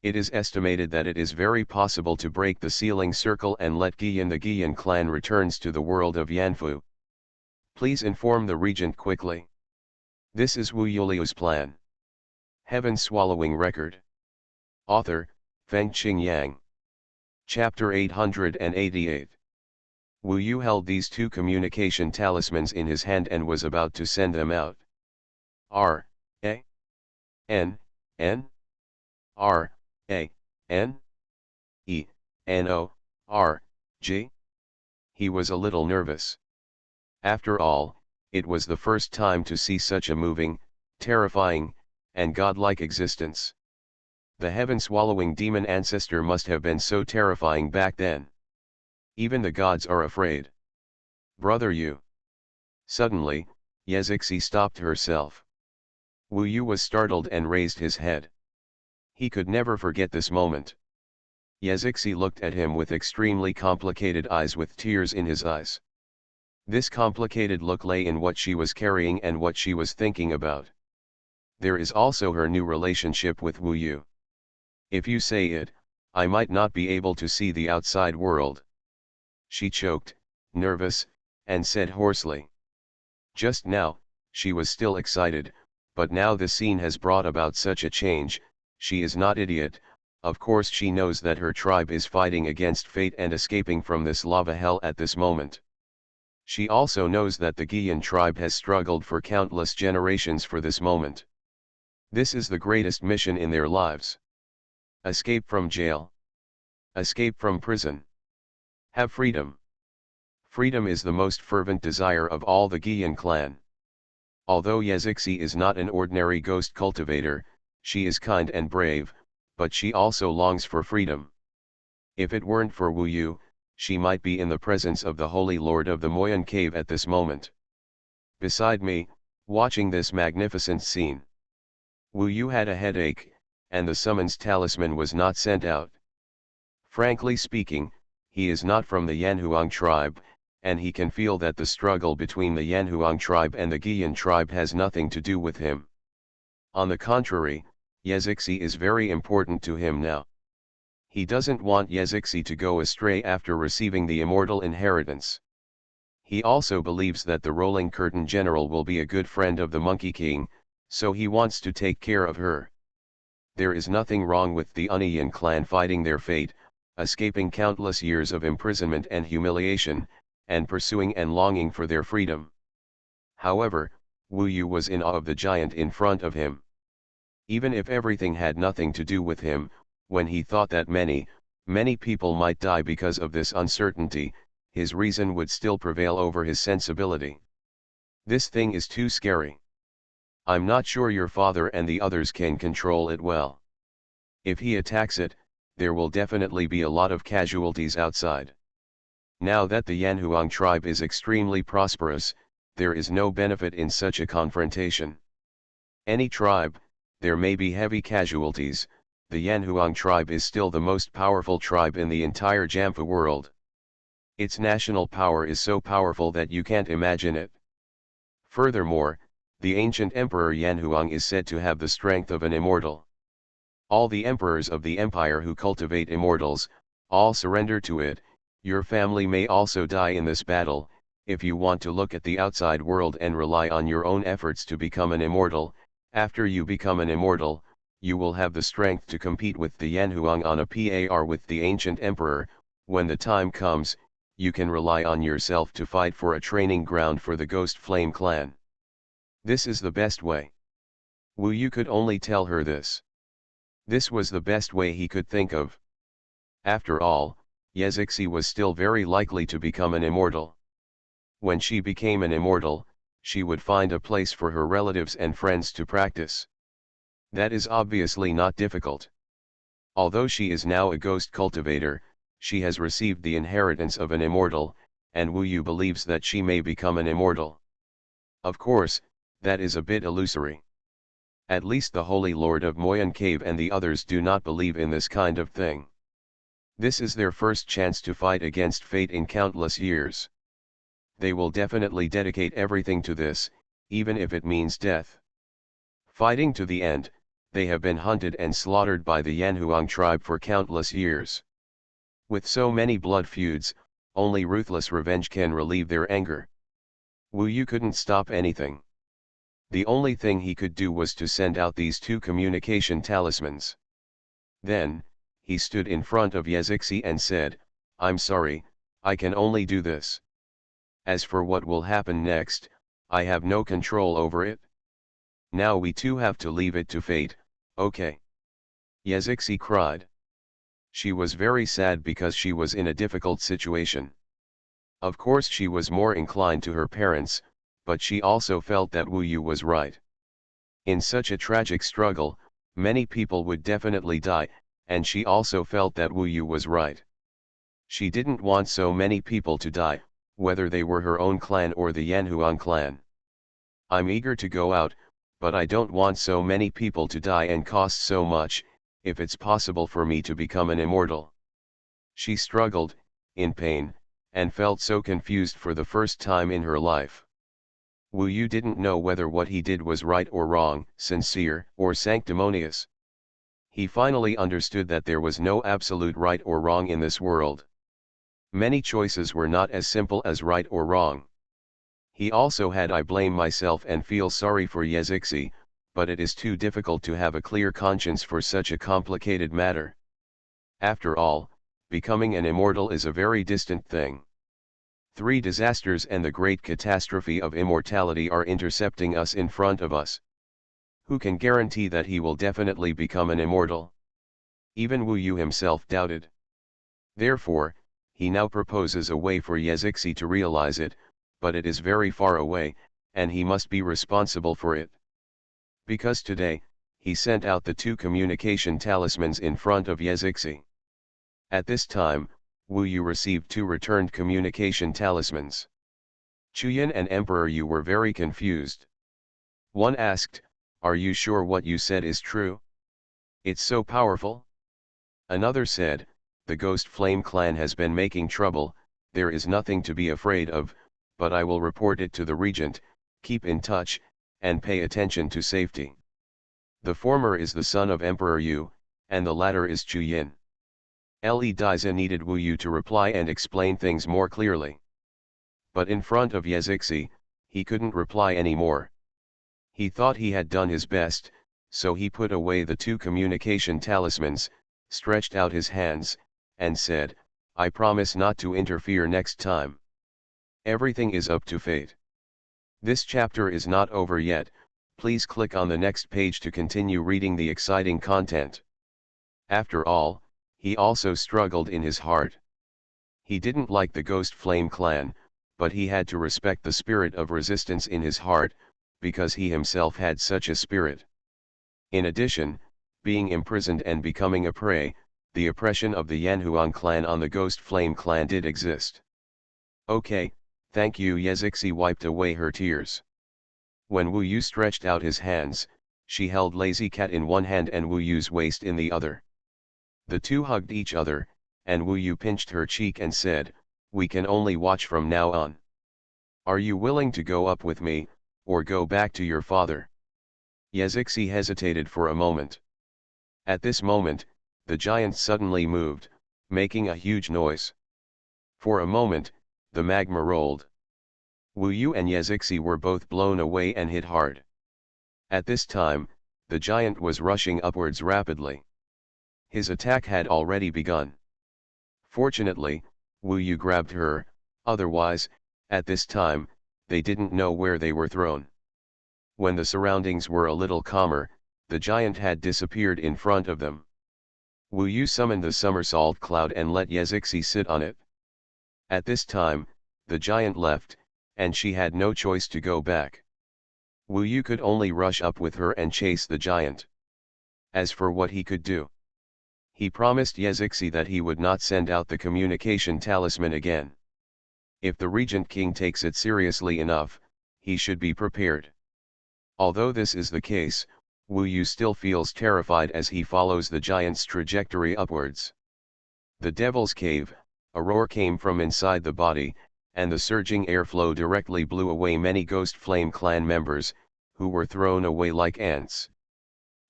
It is estimated that it is very possible to break the sealing circle and let the Giyan clan returns to the world of Yanfu. Please inform the regent quickly. This is Wu Yuliu's plan. Heaven Swallowing Record. Author, Fengqing Yang. Chapter 888. Wu Yu held these 2 communication talismans in his hand and was about to send them out. R, A, N, N, R, A, N, E, N, O, R, G. He was a little nervous. After all, it was the first time to see such a moving, terrifying, and godlike existence. The heaven-swallowing demon ancestor must have been so terrifying back then. Even the gods are afraid. Brother Yu. Suddenly, Yezixi stopped herself. Wu Yu was startled and raised his head. He could never forget this moment. Yezixi looked at him with extremely complicated eyes with tears in his eyes. This complicated look lay in what she was carrying and what she was thinking about. There is also her new relationship with Wu Yu. If you say it, I might not be able to see the outside world. She choked, nervous, and said hoarsely. Just now, she was still excited, but now the scene has brought about such a change. She is not idiot, of course she knows that her tribe is fighting against fate and escaping from this lava hell at this moment. She also knows that the Giyan tribe has struggled for countless generations for this moment. This is the greatest mission in their lives. Escape from jail. Escape from prison. Have freedom. Freedom is the most fervent desire of all the Giyan clan. Although Yezixi is not an ordinary ghost cultivator, she is kind and brave, but she also longs for freedom. If it weren't for Wu Yu, she might be in the presence of the Holy Lord of the Moyan Cave at this moment. Beside me, watching this magnificent scene. Wu Yu had a headache, and the summons talisman was not sent out. Frankly speaking, he is not from the Yanhuang tribe, and he can feel that the struggle between the Yanhuang tribe and the Giyan tribe has nothing to do with him. On the contrary, Yezixi is very important to him now. He doesn't want Yezixi to go astray after receiving the immortal inheritance. He also believes that the Rolling Curtain General will be a good friend of the Monkey King, so he wants to take care of her. There is nothing wrong with the Uniyan clan fighting their fate, escaping countless years of imprisonment and humiliation, and pursuing and longing for their freedom. However, Wu Yu was in awe of the giant in front of him. Even if everything had nothing to do with him, when he thought that many people might die because of this uncertainty, his reason would still prevail over his sensibility. This thing is too scary. I'm not sure your father and the others can control it well. If he attacks it, there will definitely be a lot of casualties outside. Now that the Yanhuang tribe is extremely prosperous, there is no benefit in such a confrontation. Any tribe, there may be heavy casualties, the Yanhuang tribe is still the most powerful tribe in the entire Jamfa world. Its national power is so powerful that you can't imagine it. Furthermore, the ancient Emperor Yanhuang is said to have the strength of an immortal. All the emperors of the empire who cultivate immortals, all surrender to it. Your family may also die in this battle. If you want to look at the outside world and rely on your own efforts to become an immortal, after you become an immortal, you will have the strength to compete with the Yanhuang on a par with the ancient emperor. When the time comes, you can rely on yourself to fight for a training ground for the Ghost Flame clan. This is the best way. Wu Yu could only tell her this. This was the best way he could think of. After all, Yezixi was still very likely to become an immortal. When she became an immortal, she would find a place for her relatives and friends to practice. That is obviously not difficult. Although she is now a ghost cultivator, she has received the inheritance of an immortal, and Wu Yu believes that she may become an immortal. Of course, that is a bit illusory. At least the Holy Lord of Moyan Cave and the others do not believe in this kind of thing. This is their first chance to fight against fate in countless years. They will definitely dedicate everything to this, even if it means death. Fighting to the end, they have been hunted and slaughtered by the Yanhuang tribe for countless years. With so many blood feuds, only ruthless revenge can relieve their anger. Wu Yu couldn't stop anything. The only thing he could do was to send out these two communication talismans. Then, he stood in front of Yezixi and said, "I'm sorry, I can only do this. As for what will happen next, I have no control over it. Now we two have to leave it to fate, okay?" Yezixi cried. She was very sad because she was in a difficult situation. Of course she was more inclined to her parents, but she also felt that Wu Yu was right. In such a tragic struggle, many people would definitely die, and she also felt that Wu Yu was right. She didn't want so many people to die, whether they were her own clan or the Yanhuang clan. "I'm eager to go out, but I don't want so many people to die and cost so much, if it's possible for me to become an immortal." She struggled, in pain, and felt so confused for the first time in her life. Wu Yu didn't know whether what he did was right or wrong, sincere or sanctimonious. He finally understood that there was no absolute right or wrong in this world. Many choices were not as simple as right or wrong. He also had "I blame myself and feel sorry for Yezixi, but it is too difficult to have a clear conscience for such a complicated matter. After all, becoming an immortal is a very distant thing. 3 disasters and the great catastrophe of immortality are intercepting us in front of us. Who can guarantee that he will definitely become an immortal?" Even Wu Yu himself doubted. Therefore, he now proposes a way for Yezixi to realize it, but it is very far away, and he must be responsible for it. Because today, he sent out the 2 communication talismans in front of Yezixi. At this time, Wu Yu received 2 returned communication talismans. Chuyan and Emperor Yu were very confused. One asked, "Are you sure what you said is true? It's so powerful." Another said, "The Ghost Flame clan has been making trouble, there is nothing to be afraid of, but I will report it to the regent, keep in touch, and pay attention to safety." The former is the son of Emperor Yu, and the latter is Chuyan. Le Daiza needed Wu Yu to reply and explain things more clearly. But in front of Yezixi, he couldn't reply anymore. He thought he had done his best, so he put away the 2 communication talismans, stretched out his hands, and said, "I promise not to interfere next time. Everything is up to fate." This chapter is not over yet, please click on the next page to continue reading the exciting content. After all, he also struggled in his heart. He didn't like the Ghost Flame clan, but he had to respect the spirit of resistance in his heart, because he himself had such a spirit. In addition, being imprisoned and becoming a prey, the oppression of the Yanhuang clan on the Ghost Flame clan did exist. "Okay, thank you." Yezixi wiped away her tears. When Wu Yu stretched out his hands, she held Lazy Cat in one hand and Wu Yu's waist in the other. The two hugged each other, and Wu Yu pinched her cheek and said, "We can only watch from now on. Are you willing to go up with me, or go back to your father?" Yazixi hesitated for a moment. At this moment, the giant suddenly moved, making a huge noise. For a moment, the magma rolled. Wu Yu and Yazixi were both blown away and hit hard. At this time, the giant was rushing upwards rapidly. His attack had already begun. Fortunately, Wu Yu grabbed her, otherwise, at this time, they didn't know where they were thrown. When the surroundings were a little calmer, the giant had disappeared in front of them. Wu Yu summoned the somersault cloud and let Yazixi sit on it. At this time, the giant left, and she had no choice to go back. Wu Yu could only rush up with her and chase the giant. As for what he could do, he promised Yazixi that he would not send out the communication talisman again. If the Regent King takes it seriously enough, he should be prepared. Although this is the case, Wu Yu still feels terrified as he follows the giant's trajectory upwards. The Devil's Cave, a roar came from inside the body, and the surging airflow directly blew away many Ghost Flame Clan members, who were thrown away like ants.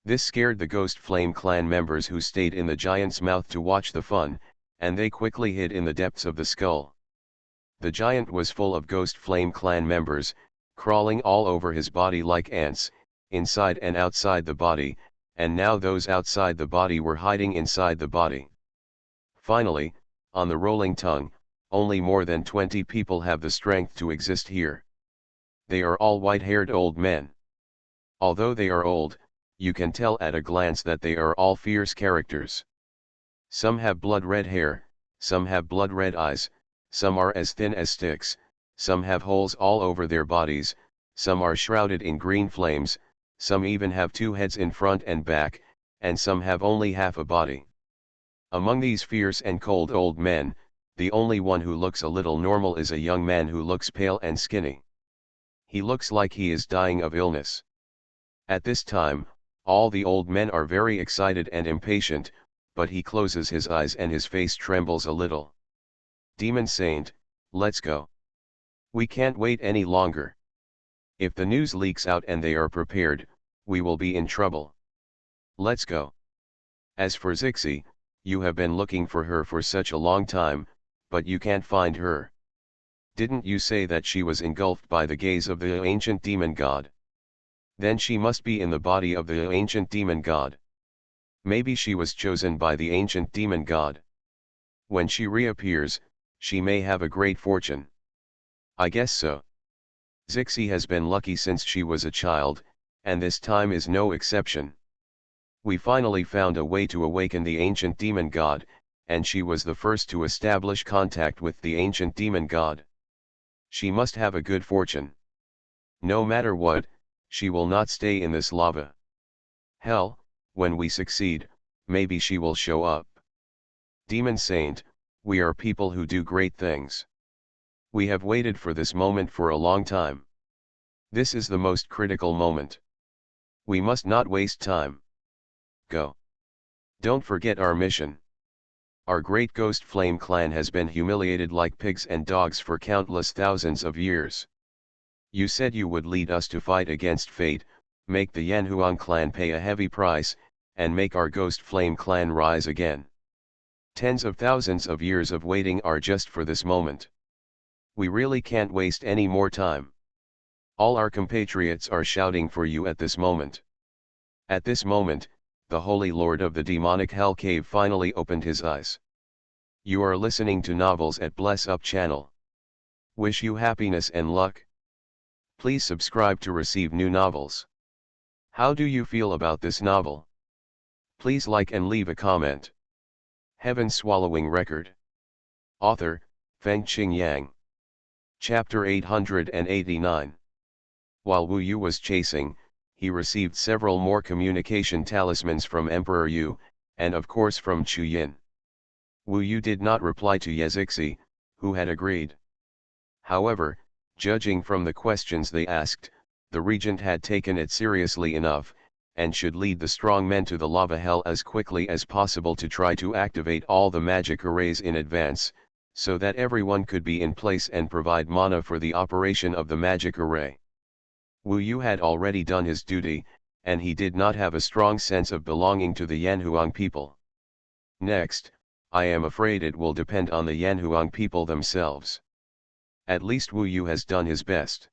This scared the Ghost Flame Clan members who stayed in the giant's mouth to watch the fun, and they quickly hid in the depths of the skull. The giant was full of Ghost Flame Clan members, crawling all over his body like ants, inside and outside the body, and now those outside the body were hiding inside the body. Finally, on the rolling tongue, only more than 20 people have the strength to exist here. They are all white-haired old men. Although they are old, you can tell at a glance that they are all fierce characters. Some have blood-red hair, some have blood-red eyes, some are as thin as sticks, some have holes all over their bodies, some are shrouded in green flames, some even have two heads in front and back, and some have only half a body. Among these fierce and cold old men, the only one who looks a little normal is a young man who looks pale and skinny. He looks like he is dying of illness. At this time, all the old men are very excited and impatient, but he closes his eyes and his face trembles a little. Demon Saint, let's go. We can't wait any longer. If the news leaks out and they are prepared, we will be in trouble. Let's go. As for Zixi, you have been looking for her for such a long time, but you can't find her. Didn't you say that she was engulfed by the gaze of the ancient demon god? Then she must be in the body of the ancient demon god. Maybe she was chosen by the ancient demon god. When she reappears, she may have a great fortune. I guess so. Zixi has been lucky since she was a child, and this time is no exception. We finally found a way to awaken the ancient demon god, and she was the first to establish contact with the ancient demon god. She must have a good fortune. No matter what, she will not stay in this lava. Hell, when we succeed, maybe she will show up. Demon Saint, we are people who do great things. We have waited for this moment for a long time. This is the most critical moment. We must not waste time. Go. Don't forget our mission. Our great Ghost Flame clan has been humiliated like pigs and dogs for countless thousands of years. You said you would lead us to fight against fate, make the Yanhuang clan pay a heavy price, and make our Ghost Flame clan rise again. Tens of thousands of years of waiting are just for this moment. We really can't waste any more time. All our compatriots are shouting for you at this moment. At this moment, the Holy Lord of the demonic Hell Cave finally opened his eyes. You are listening to Novels at Bless Up channel. Wish you happiness and luck. Please subscribe to receive new novels. How do you feel about this novel? Please like and leave a comment. Heaven Swallowing Record. Author, Fengqing Yang. Chapter 889. While Wu Yu was chasing, he received several more communication talismans from Emperor Yu, and of course from Chu Yin. Wu Yu did not reply to Yazixi, who had agreed. However, judging from the questions they asked, the regent had taken it seriously enough, and should lead the strong men to the lava hell as quickly as possible to try to activate all the magic arrays in advance, so that everyone could be in place and provide mana for the operation of the magic array. Wu Yu had already done his duty, and he did not have a strong sense of belonging to the Yanhuang people. Next, I am afraid it will depend on the Yanhuang people themselves. At least Wu Yu has done his best.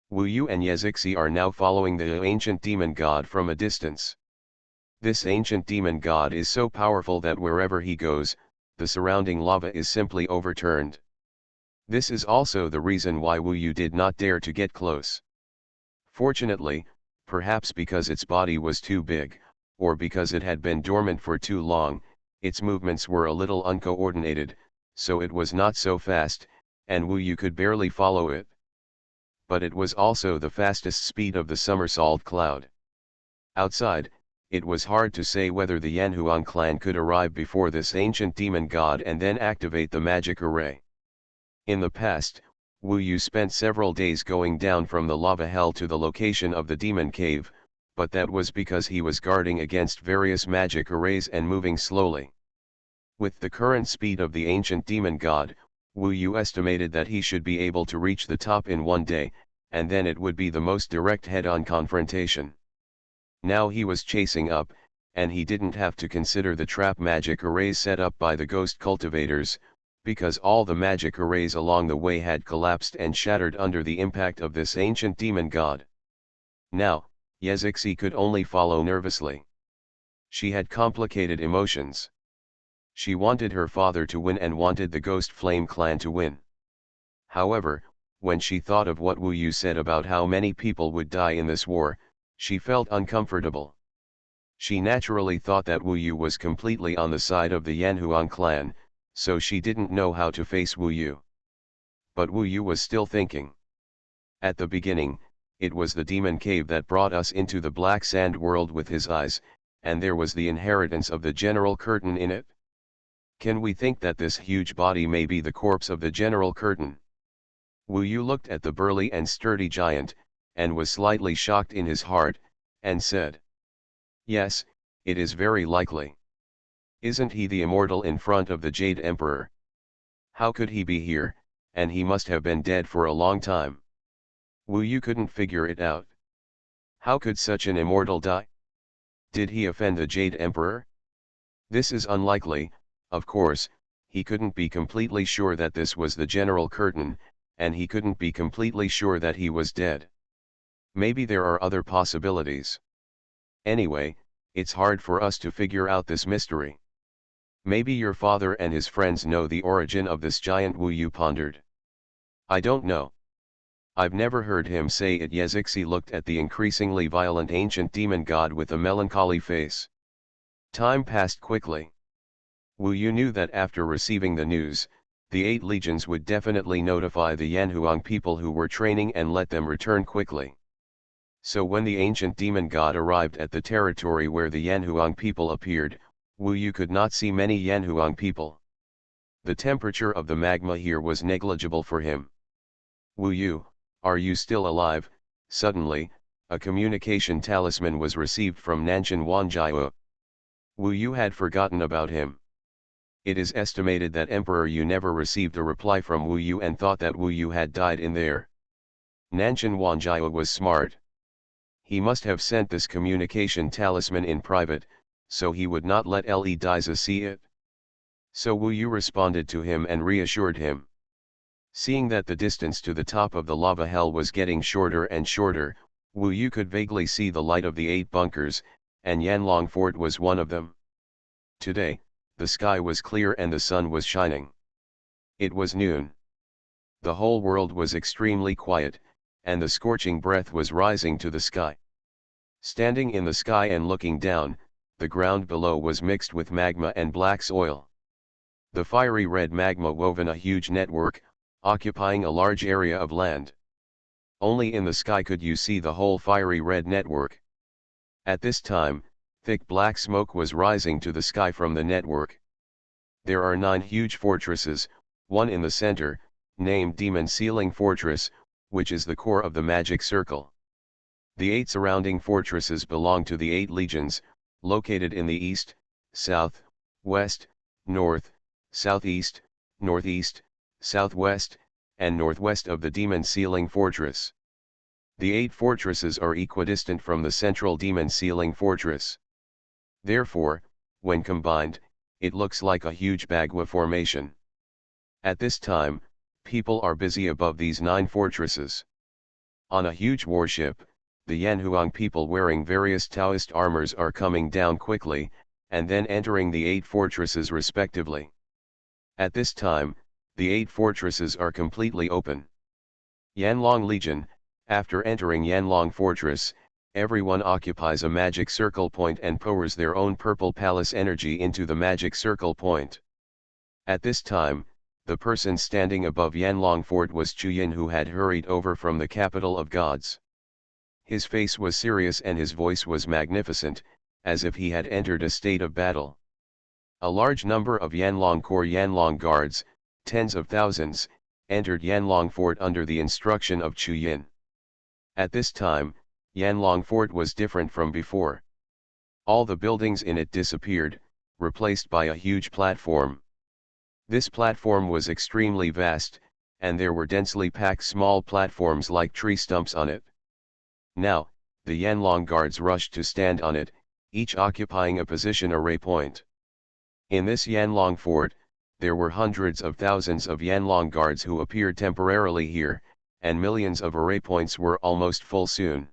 Wu Yu and Yezixi are now following the ancient demon god from a distance. This ancient demon god is so powerful that wherever he goes, the surrounding lava is simply overturned. This is also the reason why Wu Yu did not dare to get close. Fortunately, perhaps because its body was too big, or because it had been dormant for too long, its movements were a little uncoordinated, so it was not so fast, and Wu Yu could barely follow it. But it was also the fastest speed of the somersault cloud. Outside, it was hard to say whether the Yanhuang clan could arrive before this ancient demon god and then activate the magic array. In the past, Wu Yu spent several days going down from the lava hell to the location of the demon cave, but that was because he was guarding against various magic arrays and moving slowly. With the current speed of the ancient demon god, Wu Yu estimated that he should be able to reach the top in one day, and then it would be the most direct head-on confrontation. Now he was chasing up, and he didn't have to consider the trap magic arrays set up by the ghost cultivators, because all the magic arrays along the way had collapsed and shattered under the impact of this ancient demon god. Now, Yezixi could only follow nervously. She had complicated emotions. She wanted her father to win and wanted the Ghost Flame clan to win. However, when she thought of what Wu Yu said about how many people would die in this war, she felt uncomfortable. She naturally thought that Wu Yu was completely on the side of the Yanhuang clan, so she didn't know how to face Wu Yu. But Wu Yu was still thinking. At the beginning, it was the demon cave that brought us into the black sand world with his eyes, and there was the inheritance of the general curtain in it. Can we think that this huge body may be the corpse of the general curtain? Wu Yu looked at the burly and sturdy giant, and was slightly shocked in his heart, and said, "Yes, it is very likely. Isn't he the immortal in front of the Jade Emperor? How could he be here, and he must have been dead for a long time." Wu Yu couldn't figure it out. How could such an immortal die? Did he offend the Jade Emperor? This is unlikely. Of course, he couldn't be completely sure that this was the general curtain, and he couldn't be completely sure that he was dead. Maybe there are other possibilities. Anyway, it's hard for us to figure out this mystery. Maybe your father and his friends know the origin of this giant, Wu Yu pondered. I don't know. I've never heard him say it. Yezixi looked at the increasingly violent ancient demon god with a melancholy face. Time passed quickly. Wu Yu knew that after receiving the news, the 8 legions would definitely notify the Yanhuang people who were training and let them return quickly. So when the ancient demon god arrived at the territory where the Yanhuang people appeared, Wu Yu could not see many Yanhuang people. The temperature of the magma here was negligible for him. "Wu Yu, are you still alive?" Suddenly, a communication talisman was received from Nanshan Wanjiao. Wu Yu had forgotten about him. It is estimated that Emperor Yu never received a reply from Wu Yu and thought that Wu Yu had died in there. Nanshan Wanjiao was smart. He must have sent this communication talisman in private, so he would not let Le Diza see it. So Wu Yu responded to him and reassured him. Seeing that the distance to the top of the lava hell was getting shorter and shorter, Wu Yu could vaguely see the light of the 8 bunkers, and Yanlong Fort was one of them. Today, the sky was clear and the sun was shining. It was noon. The whole world was extremely quiet, and the scorching breath was rising to the sky. Standing in the sky and looking down, the ground below was mixed with magma and black soil. The fiery red magma wove in a huge network, occupying a large area of land. Only in the sky could you see the whole fiery red network. At this time, thick black smoke was rising to the sky from the network. There are 9 huge fortresses, one in the center, named Demon Sealing Fortress, which is the core of the magic circle. The 8 surrounding fortresses belong to the 8 legions, located in the east, south, west, north, southeast, northeast, southwest, and northwest of the demon sealing fortress. The 8 fortresses are equidistant from the central demon sealing fortress. Therefore, when combined, it looks like a huge Bagua formation. At this time, people are busy above these 9 fortresses. On a huge warship, the Yanhuang people wearing various Taoist armors are coming down quickly, and then entering the 8 fortresses respectively. At this time, the 8 fortresses are completely open. Yanlong Legion, after entering Yanlong Fortress, everyone occupies a magic circle point and pours their own purple palace energy into the magic circle point. At this time, the person standing above Yanlong Fort was Chuyin, who had hurried over from the capital of gods. His face was serious and his voice was magnificent, as if he had entered a state of battle. A large number of Yanlong Corps Yanlong guards, tens of thousands, entered Yanlong Fort under the instruction of Chuyin. At this time, Yanlong Fort was different from before. All the buildings in it disappeared, replaced by a huge platform. This platform was extremely vast, and there were densely packed small platforms like tree stumps on it. Now, the Yanlong guards rushed to stand on it, each occupying a position array point. In this Yanlong fort, there were hundreds of thousands of Yanlong guards who appeared temporarily here, and millions of array points were almost full soon.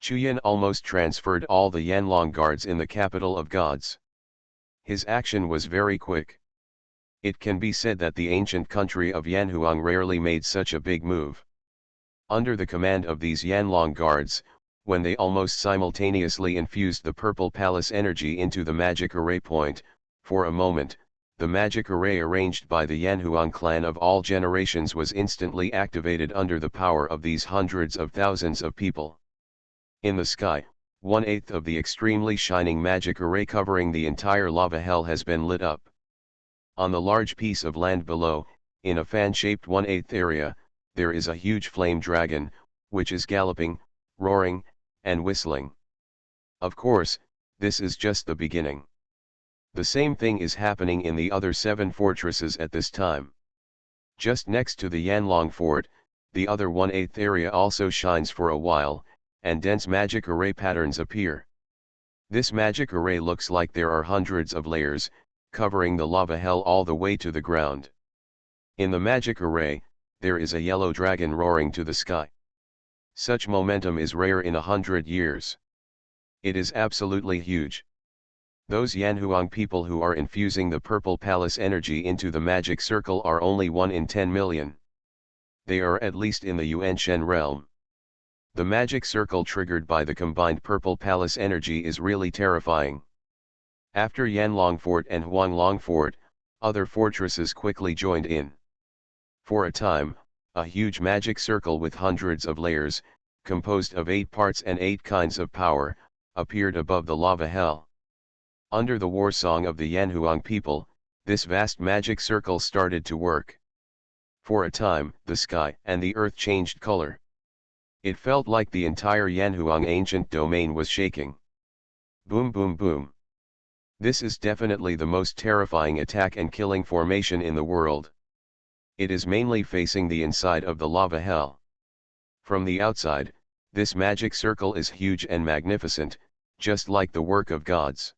Chuyin almost transferred all the Yanlong guards in the capital of gods. His action was very quick. It can be said that the ancient country of Yanhuang rarely made such a big move. Under the command of these Yanlong guards, when they almost simultaneously infused the purple palace energy into the magic array point, for a moment, the magic array arranged by the Yanhuang clan of all generations was instantly activated under the power of these hundreds of thousands of people. In the sky, 1/8 of the extremely shining magic array covering the entire lava hell has been lit up. On the large piece of land below, in a fan-shaped 1/8 area, there is a huge flame dragon, which is galloping, roaring, and whistling. Of course, this is just the beginning. The same thing is happening in the other 7 fortresses at this time. Just next to the Yanlong fort, the other 1/8 area also shines for a while, and dense magic array patterns appear. This magic array looks like there are hundreds of layers, covering the lava hell all the way to the ground. In the magic array, there is a yellow dragon roaring to the sky. Such momentum is rare in 100 years. It is absolutely huge. Those Yanhuang people who are infusing the purple palace energy into the magic circle are only 1 in 10 million. They are at least in the Yuanshen realm. The magic circle triggered by the combined purple palace energy is really terrifying. After Yanlong Fort and Huanglong Fort, other fortresses quickly joined in. For a time, a huge magic circle with hundreds of layers, composed of 8 parts and 8 kinds of power, appeared above the lava hell. Under the war song of the Yanhuang people, this vast magic circle started to work. For a time, the sky and the earth changed color. It felt like the entire Yanhuang ancient domain was shaking. Boom boom boom. This is definitely the most terrifying attack and killing formation in the world. It is mainly facing the inside of the lava hell. From the outside, this magic circle is huge and magnificent, just like the work of gods.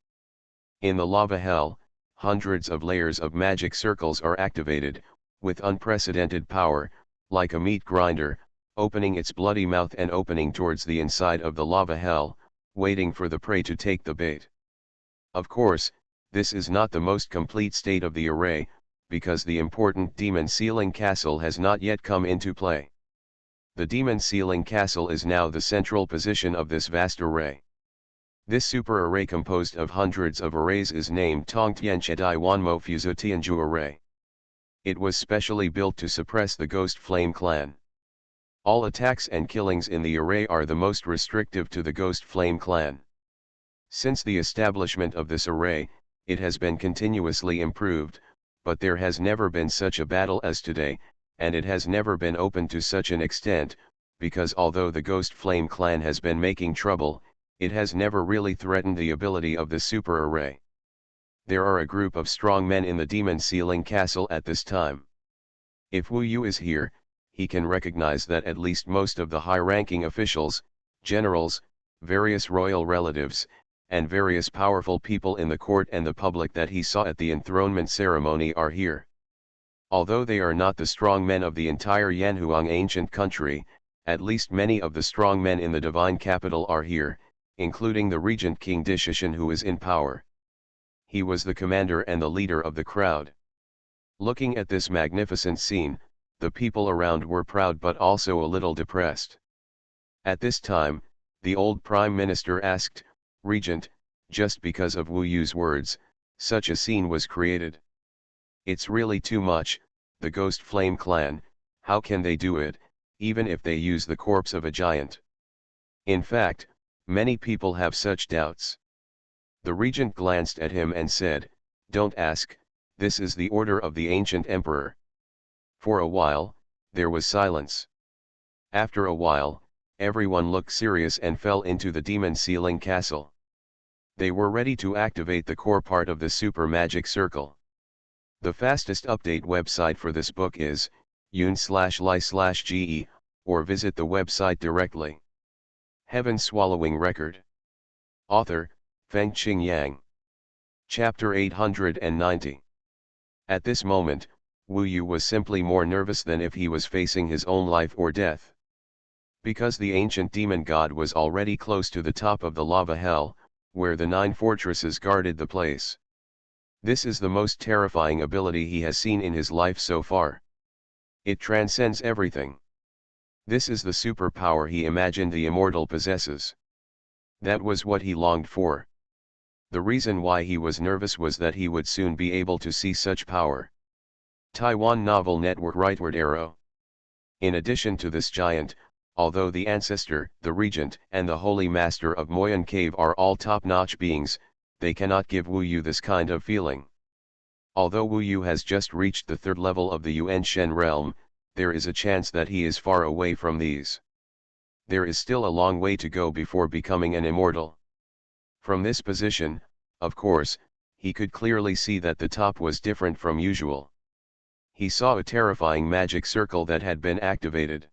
In the lava hell, hundreds of layers of magic circles are activated, with unprecedented power, like a meat grinder, opening its bloody mouth and opening towards the inside of the lava hell, waiting for the prey to take the bait. Of course, this is not the most complete state of the array, because the important demon sealing castle has not yet come into play. The demon sealing castle is now the central position of this vast array. This super array composed of hundreds of arrays is named Tongtian Chedai Wanmo Fuzu Tianju array. It was specially built to suppress the Ghost Flame clan. All attacks and killings in the array are the most restrictive to the Ghost Flame clan. Since the establishment of this array, it has been continuously improved, but there has never been such a battle as today, and it has never been opened to such an extent, because although the Ghost Flame clan has been making trouble, it has never really threatened the ability of the super array. There are a group of strong men in the Demon Ceiling Castle at this time. If Wu Yu is here, he can recognize that at least most of the high-ranking officials, generals, various royal relatives, and various powerful people in the court and the public that he saw at the enthronement ceremony are here. Although they are not the strong men of the entire Yanhuang ancient country, at least many of the strong men in the divine capital are here, including the regent King Dishishan, who is in power. He was the commander and the leader of the crowd. Looking at this magnificent scene, the people around were proud but also a little depressed. At this time, the old prime minister asked, "Regent, just because of Wu Yu's words, such a scene was created. It's really too much, the Ghost Flame clan, how can they do it, even if they use the corpse of a giant?" In fact, many people have such doubts. The regent glanced at him and said, "Don't ask, this is the order of the ancient emperor." For a while, there was silence. After a while, everyone looked serious and fell into the Demon Ceiling Castle. They were ready to activate the core part of the Super Magic Circle. The fastest update website for this book is yun/li/ge, or visit the website directly. Heaven Swallowing Record. Author, Fengqing Yang. Chapter 890. At this moment, Wu Yu was simply more nervous than if he was facing his own life or death. Because the ancient demon god was already close to the top of the lava hell, where the 9 fortresses guarded the place. This is the most terrifying ability he has seen in his life so far. It transcends everything. This is the superpower he imagined the immortal possesses. That was what he longed for. The reason why he was nervous was that he would soon be able to see such power. Taiwan Novel Network Rightward Arrow. In addition to this giant, although the ancestor, the regent, and the holy master of Moyan Cave are all top-notch beings, they cannot give Wu Yu this kind of feeling. Although Wu Yu has just reached the 3rd level of the Yuan Shen realm, there is a chance that he is far away from these. There is still a long way to go before becoming an immortal. From this position, of course, he could clearly see that the top was different from usual. He saw a terrifying magic circle that had been activated.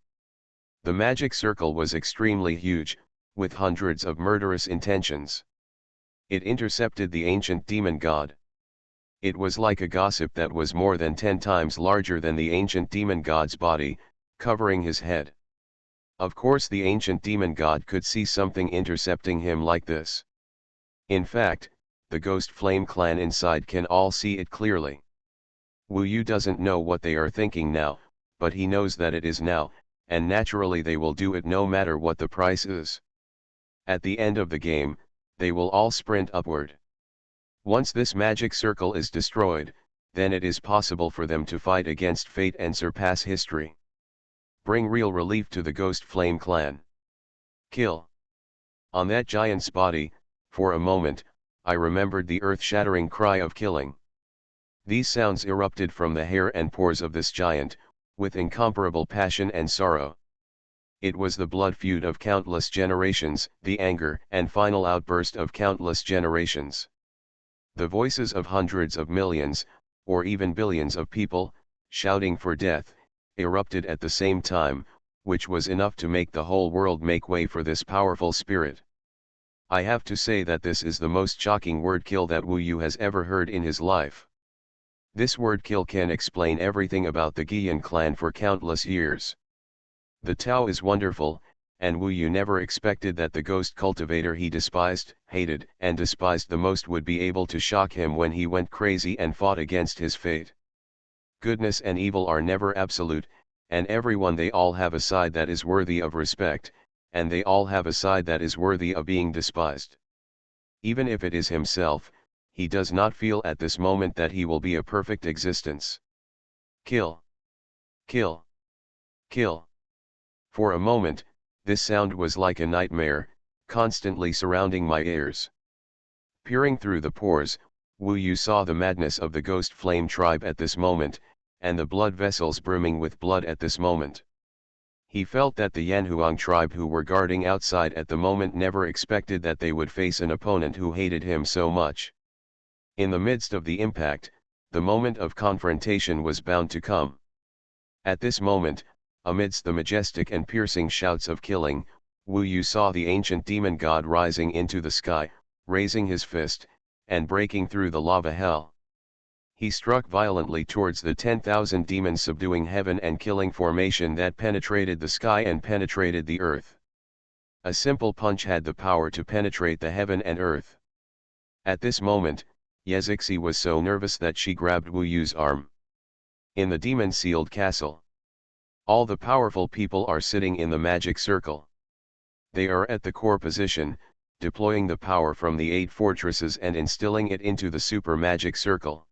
The magic circle was extremely huge, with hundreds of murderous intentions. It intercepted the ancient demon god. It was like a gossip that was more than 10 times larger than the ancient demon god's body, covering his head. Of course, the ancient demon god could see something intercepting him like this. In fact, the Ghost Flame clan inside can all see it clearly. Wu Yu doesn't know what they are thinking now, but he knows that it is now, and naturally they will do it no matter what the price is. At the end of the game, they will all sprint upward. Once this magic circle is destroyed, then it is possible for them to fight against fate and surpass history. Bring real relief to the Ghost Flame clan. Kill. On that giant's body, for a moment, I remembered the earth-shattering cry of killing. These sounds erupted from the hair and pores of this giant, with incomparable passion and sorrow. It was the blood feud of countless generations, the anger and final outburst of countless generations. The voices of hundreds of millions, or even billions of people, shouting for death, erupted at the same time, which was enough to make the whole world make way for this powerful spirit. I have to say that this is the most shocking word kill that Wu Yu has ever heard in his life. This word kill can explain everything about the Guiyan clan for countless years. The Tao is wonderful, and Wu Yu never expected that the ghost cultivator he despised, hated, and despised the most would be able to shock him when he went crazy and fought against his fate. Goodness and evil are never absolute, and everyone they all have a side that is worthy of respect, and they all have a side that is worthy of being despised. Even if it is himself, he does not feel at this moment that he will be a perfect existence. Kill. Kill. Kill. For a moment, this sound was like a nightmare, constantly surrounding my ears. Peering through the pores, Wu Yu saw the madness of the Ghost Flame tribe at this moment, and the blood vessels brimming with blood at this moment. He felt that the Yanhuang tribe who were guarding outside at the moment never expected that they would face an opponent who hated him so much. In the midst of the impact, the moment of confrontation was bound to come. At this moment, amidst the majestic and piercing shouts of killing, Wu Yu saw the ancient demon god rising into the sky, raising his fist, and breaking through the lava hell. He struck violently towards the 10,000 demons subduing heaven and killing formation that penetrated the sky and penetrated the earth. A simple punch had the power to penetrate the heaven and earth. At this moment, Yezixi was so nervous that she grabbed Wu Yu's arm. In the demon-sealed castle, all the powerful people are sitting in the magic circle. They are at the core position, deploying the power from the 8 fortresses and instilling it into the super magic circle.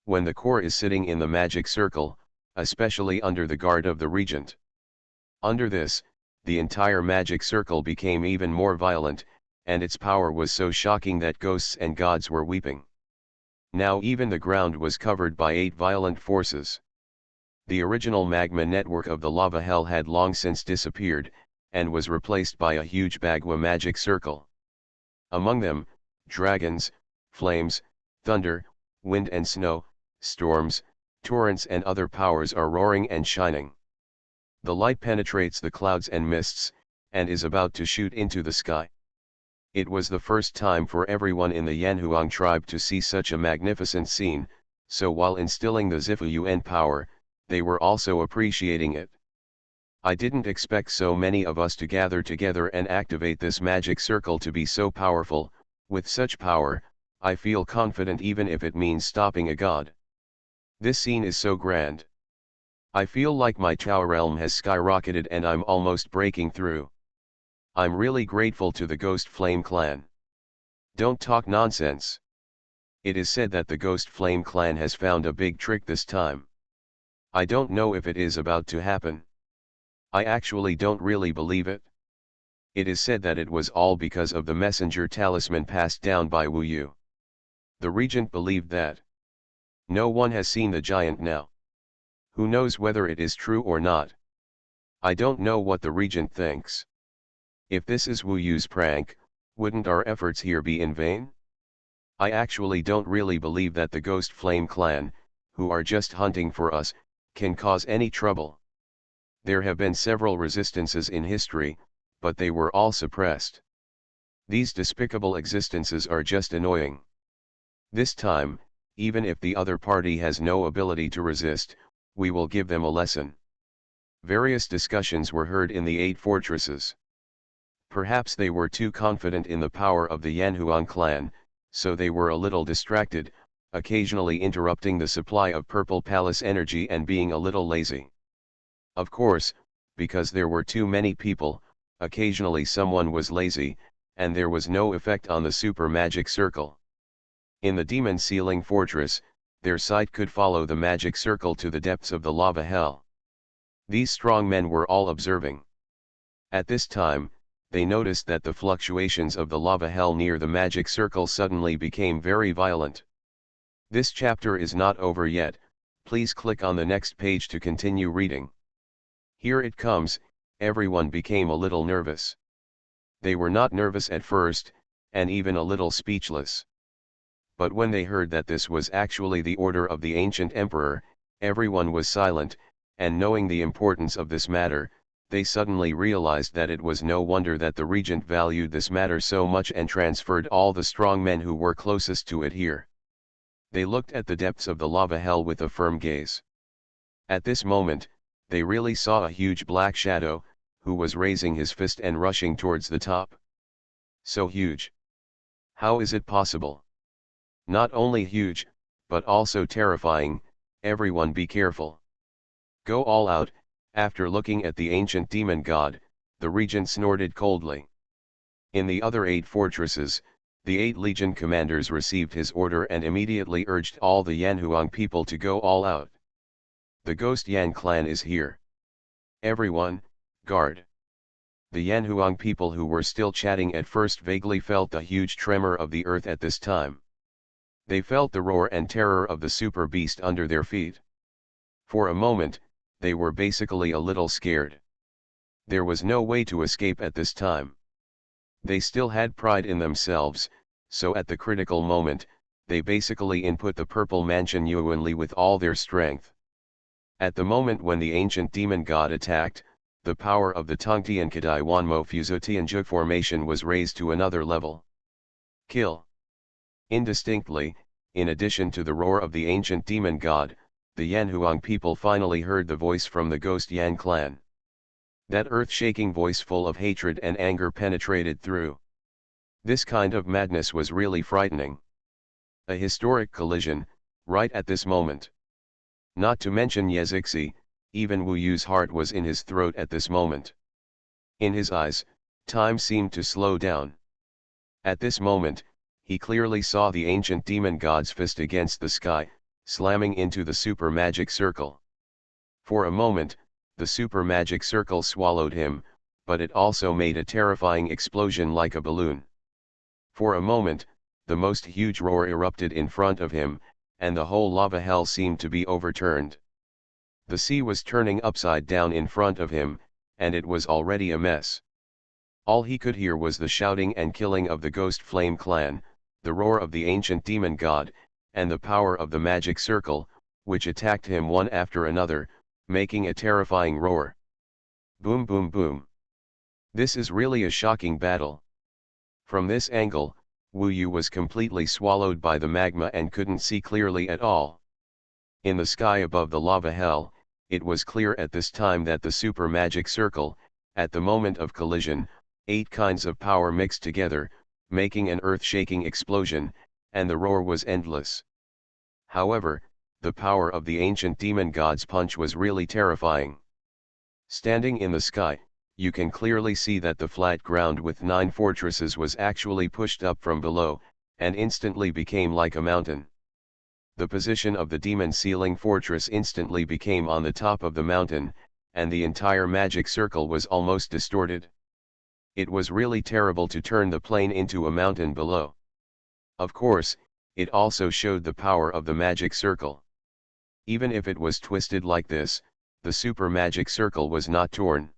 When the core is sitting in the magic circle, especially under the guard of the regent. Under this, the entire magic circle became even more violent, and its power was so shocking that ghosts and gods were weeping. Now even the ground was covered by 8 violent forces. The original magma network of the lava hell had long since disappeared, and was replaced by a huge Bagua magic circle. Among them, dragons, flames, thunder, wind and snow, storms, torrents and other powers are roaring and shining. The light penetrates the clouds and mists, and is about to shoot into the sky. It was the first time for everyone in the Yanhuang tribe to see such a magnificent scene, so while instilling the Zifu Yuan power, they were also appreciating it. I didn't expect so many of us to gather together and activate this magic circle to be so powerful. With such power, I feel confident even if it means stopping a god. This scene is so grand. I feel like my Tao realm has skyrocketed and I'm almost breaking through. I'm really grateful to the Ghost Flame clan. Don't talk nonsense. It is said that the Ghost Flame clan has found a big trick this time. I don't know if it is about to happen. I actually don't really believe it. It is said that it was all because of the messenger talisman passed down by Wu Yu. The regent believed that. No one has seen the giant now. Who knows whether it is true or not? I don't know what the regent thinks. If this is Wu Yu's prank, wouldn't our efforts here be in vain? I actually don't really believe that the Ghost Flame clan, who are just hunting for us, can cause any trouble. There have been several resistances in history, but they were all suppressed. These despicable existences are just annoying. This time, even if the other party has no ability to resist, we will give them a lesson. Various discussions were heard in the 8 fortresses. Perhaps they were too confident in the power of the Yanhuang clan, so they were a little distracted, occasionally interrupting the supply of Purple Palace energy and being a little lazy. Of course, because there were too many people, occasionally someone was lazy, and there was no effect on the super magic circle. In the demon sealing fortress, their sight could follow the magic circle to the depths of the lava hell. These strong men were all observing. At this time, they noticed that the fluctuations of the lava hell near the magic circle suddenly became very violent. This chapter is not over yet, please click on the next page to continue reading. Here it comes. Everyone became a little nervous. They were not nervous at first, and even a little speechless. But when they heard that this was actually the order of the ancient emperor, everyone was silent, and knowing the importance of this matter, they suddenly realized that it was no wonder that the regent valued this matter so much and transferred all the strong men who were closest to it here. They looked at the depths of the lava hell with a firm gaze. At this moment, they really saw a huge black shadow, who was raising his fist and rushing towards the top. So huge. How is it possible? Not only huge, but also terrifying. Everyone be careful. Go all out. After looking at the ancient demon god, the regent snorted coldly. In the other 8 fortresses, the 8 legion commanders received his order and immediately urged all the Yanhuang people to go all out. The Ghost Yan clan is here. Everyone, guard. The Yanhuang people who were still chatting at first vaguely felt the huge tremor of the earth at this time. They felt the roar and terror of the super beast under their feet. For a moment, they were basically a little scared. There was no way to escape at this time. They still had pride in themselves, so at the critical moment, they basically input the purple mansion Yuanli with all their strength. At the moment when the ancient demon god attacked, the power of the Tongtian Kadai Wanmo Fuzotianjuk formation was raised to another level. Kill. Indistinctly, in addition to the roar of the ancient demon god, the Yanhuang people finally heard the voice from the ghost Yan clan. That earth-shaking voice full of hatred and anger penetrated through. This kind of madness was really frightening. A historic collision, right at this moment. Not to mention Yezixi, even Wu Yu's heart was in his throat at this moment. In his eyes, time seemed to slow down. At this moment, he clearly saw the ancient demon god's fist against the sky, slamming into the super magic circle. For a moment, the super magic circle swallowed him, but it also made a terrifying explosion like a balloon. For a moment, the most huge roar erupted in front of him, and the whole lava hell seemed to be overturned. The sea was turning upside down in front of him, and it was already a mess. All he could hear was the shouting and killing of the Ghost Flame clan, the roar of the ancient demon god, and the power of the magic circle, which attacked him one after another, making a terrifying roar. Boom boom boom. This is really a shocking battle. From this angle, Wu Yu was completely swallowed by the magma and couldn't see clearly at all. In the sky above the lava hell, it was clear at this time that the super magic circle, at the moment of collision, 8 kinds of power mixed together, making an earth-shaking explosion, and the roar was endless. However, the power of the ancient demon god's punch was really terrifying. Standing in the sky, you can clearly see that the flat ground with 9 fortresses was actually pushed up from below, and instantly became like a mountain. The position of the demon ceiling fortress instantly became on the top of the mountain, and the entire magic circle was almost distorted. It was really terrible to turn the plane into a mountain below. Of course, it also showed the power of the magic circle. Even if it was twisted like this, the super magic circle was not torn.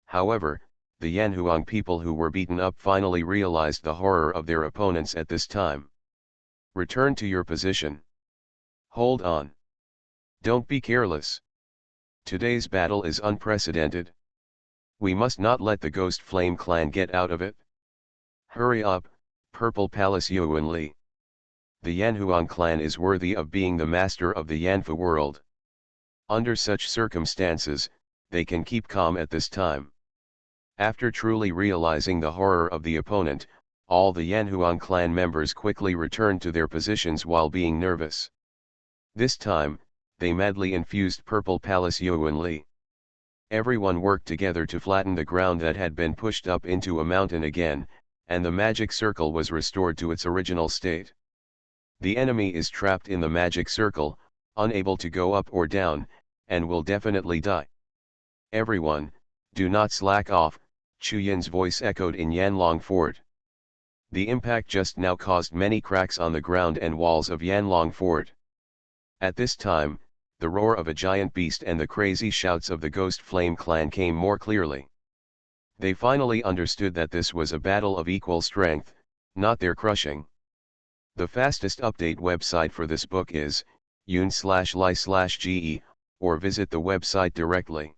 However, the Yanhuang people who were beaten up finally realized the horror of their opponents at this time. Return to your position. Hold on. Don't be careless. Today's battle is unprecedented. We must not let the Ghost Flame clan get out of it. Hurry up, Purple Palace Yuanli. The Yanhuang clan is worthy of being the master of the Yanfu world. Under such circumstances, they can keep calm at this time. After truly realizing the horror of the opponent, all the Yanhuang clan members quickly returned to their positions while being nervous. This time, they madly infused Purple Palace Yuanli. Everyone worked together to flatten the ground that had been pushed up into a mountain again, and the magic circle was restored to its original state. The enemy is trapped in the magic circle, unable to go up or down, and will definitely die. Everyone, do not slack off, Chu Yin's voice echoed in Yanlong Fort. The impact just now caused many cracks on the ground and walls of Yanlong Fort. At this time, the roar of a giant beast and the crazy shouts of the Ghost Flame clan came more clearly. They finally understood that this was a battle of equal strength, not their crushing. The fastest update website for this book is yun/li/ge, or visit the website directly.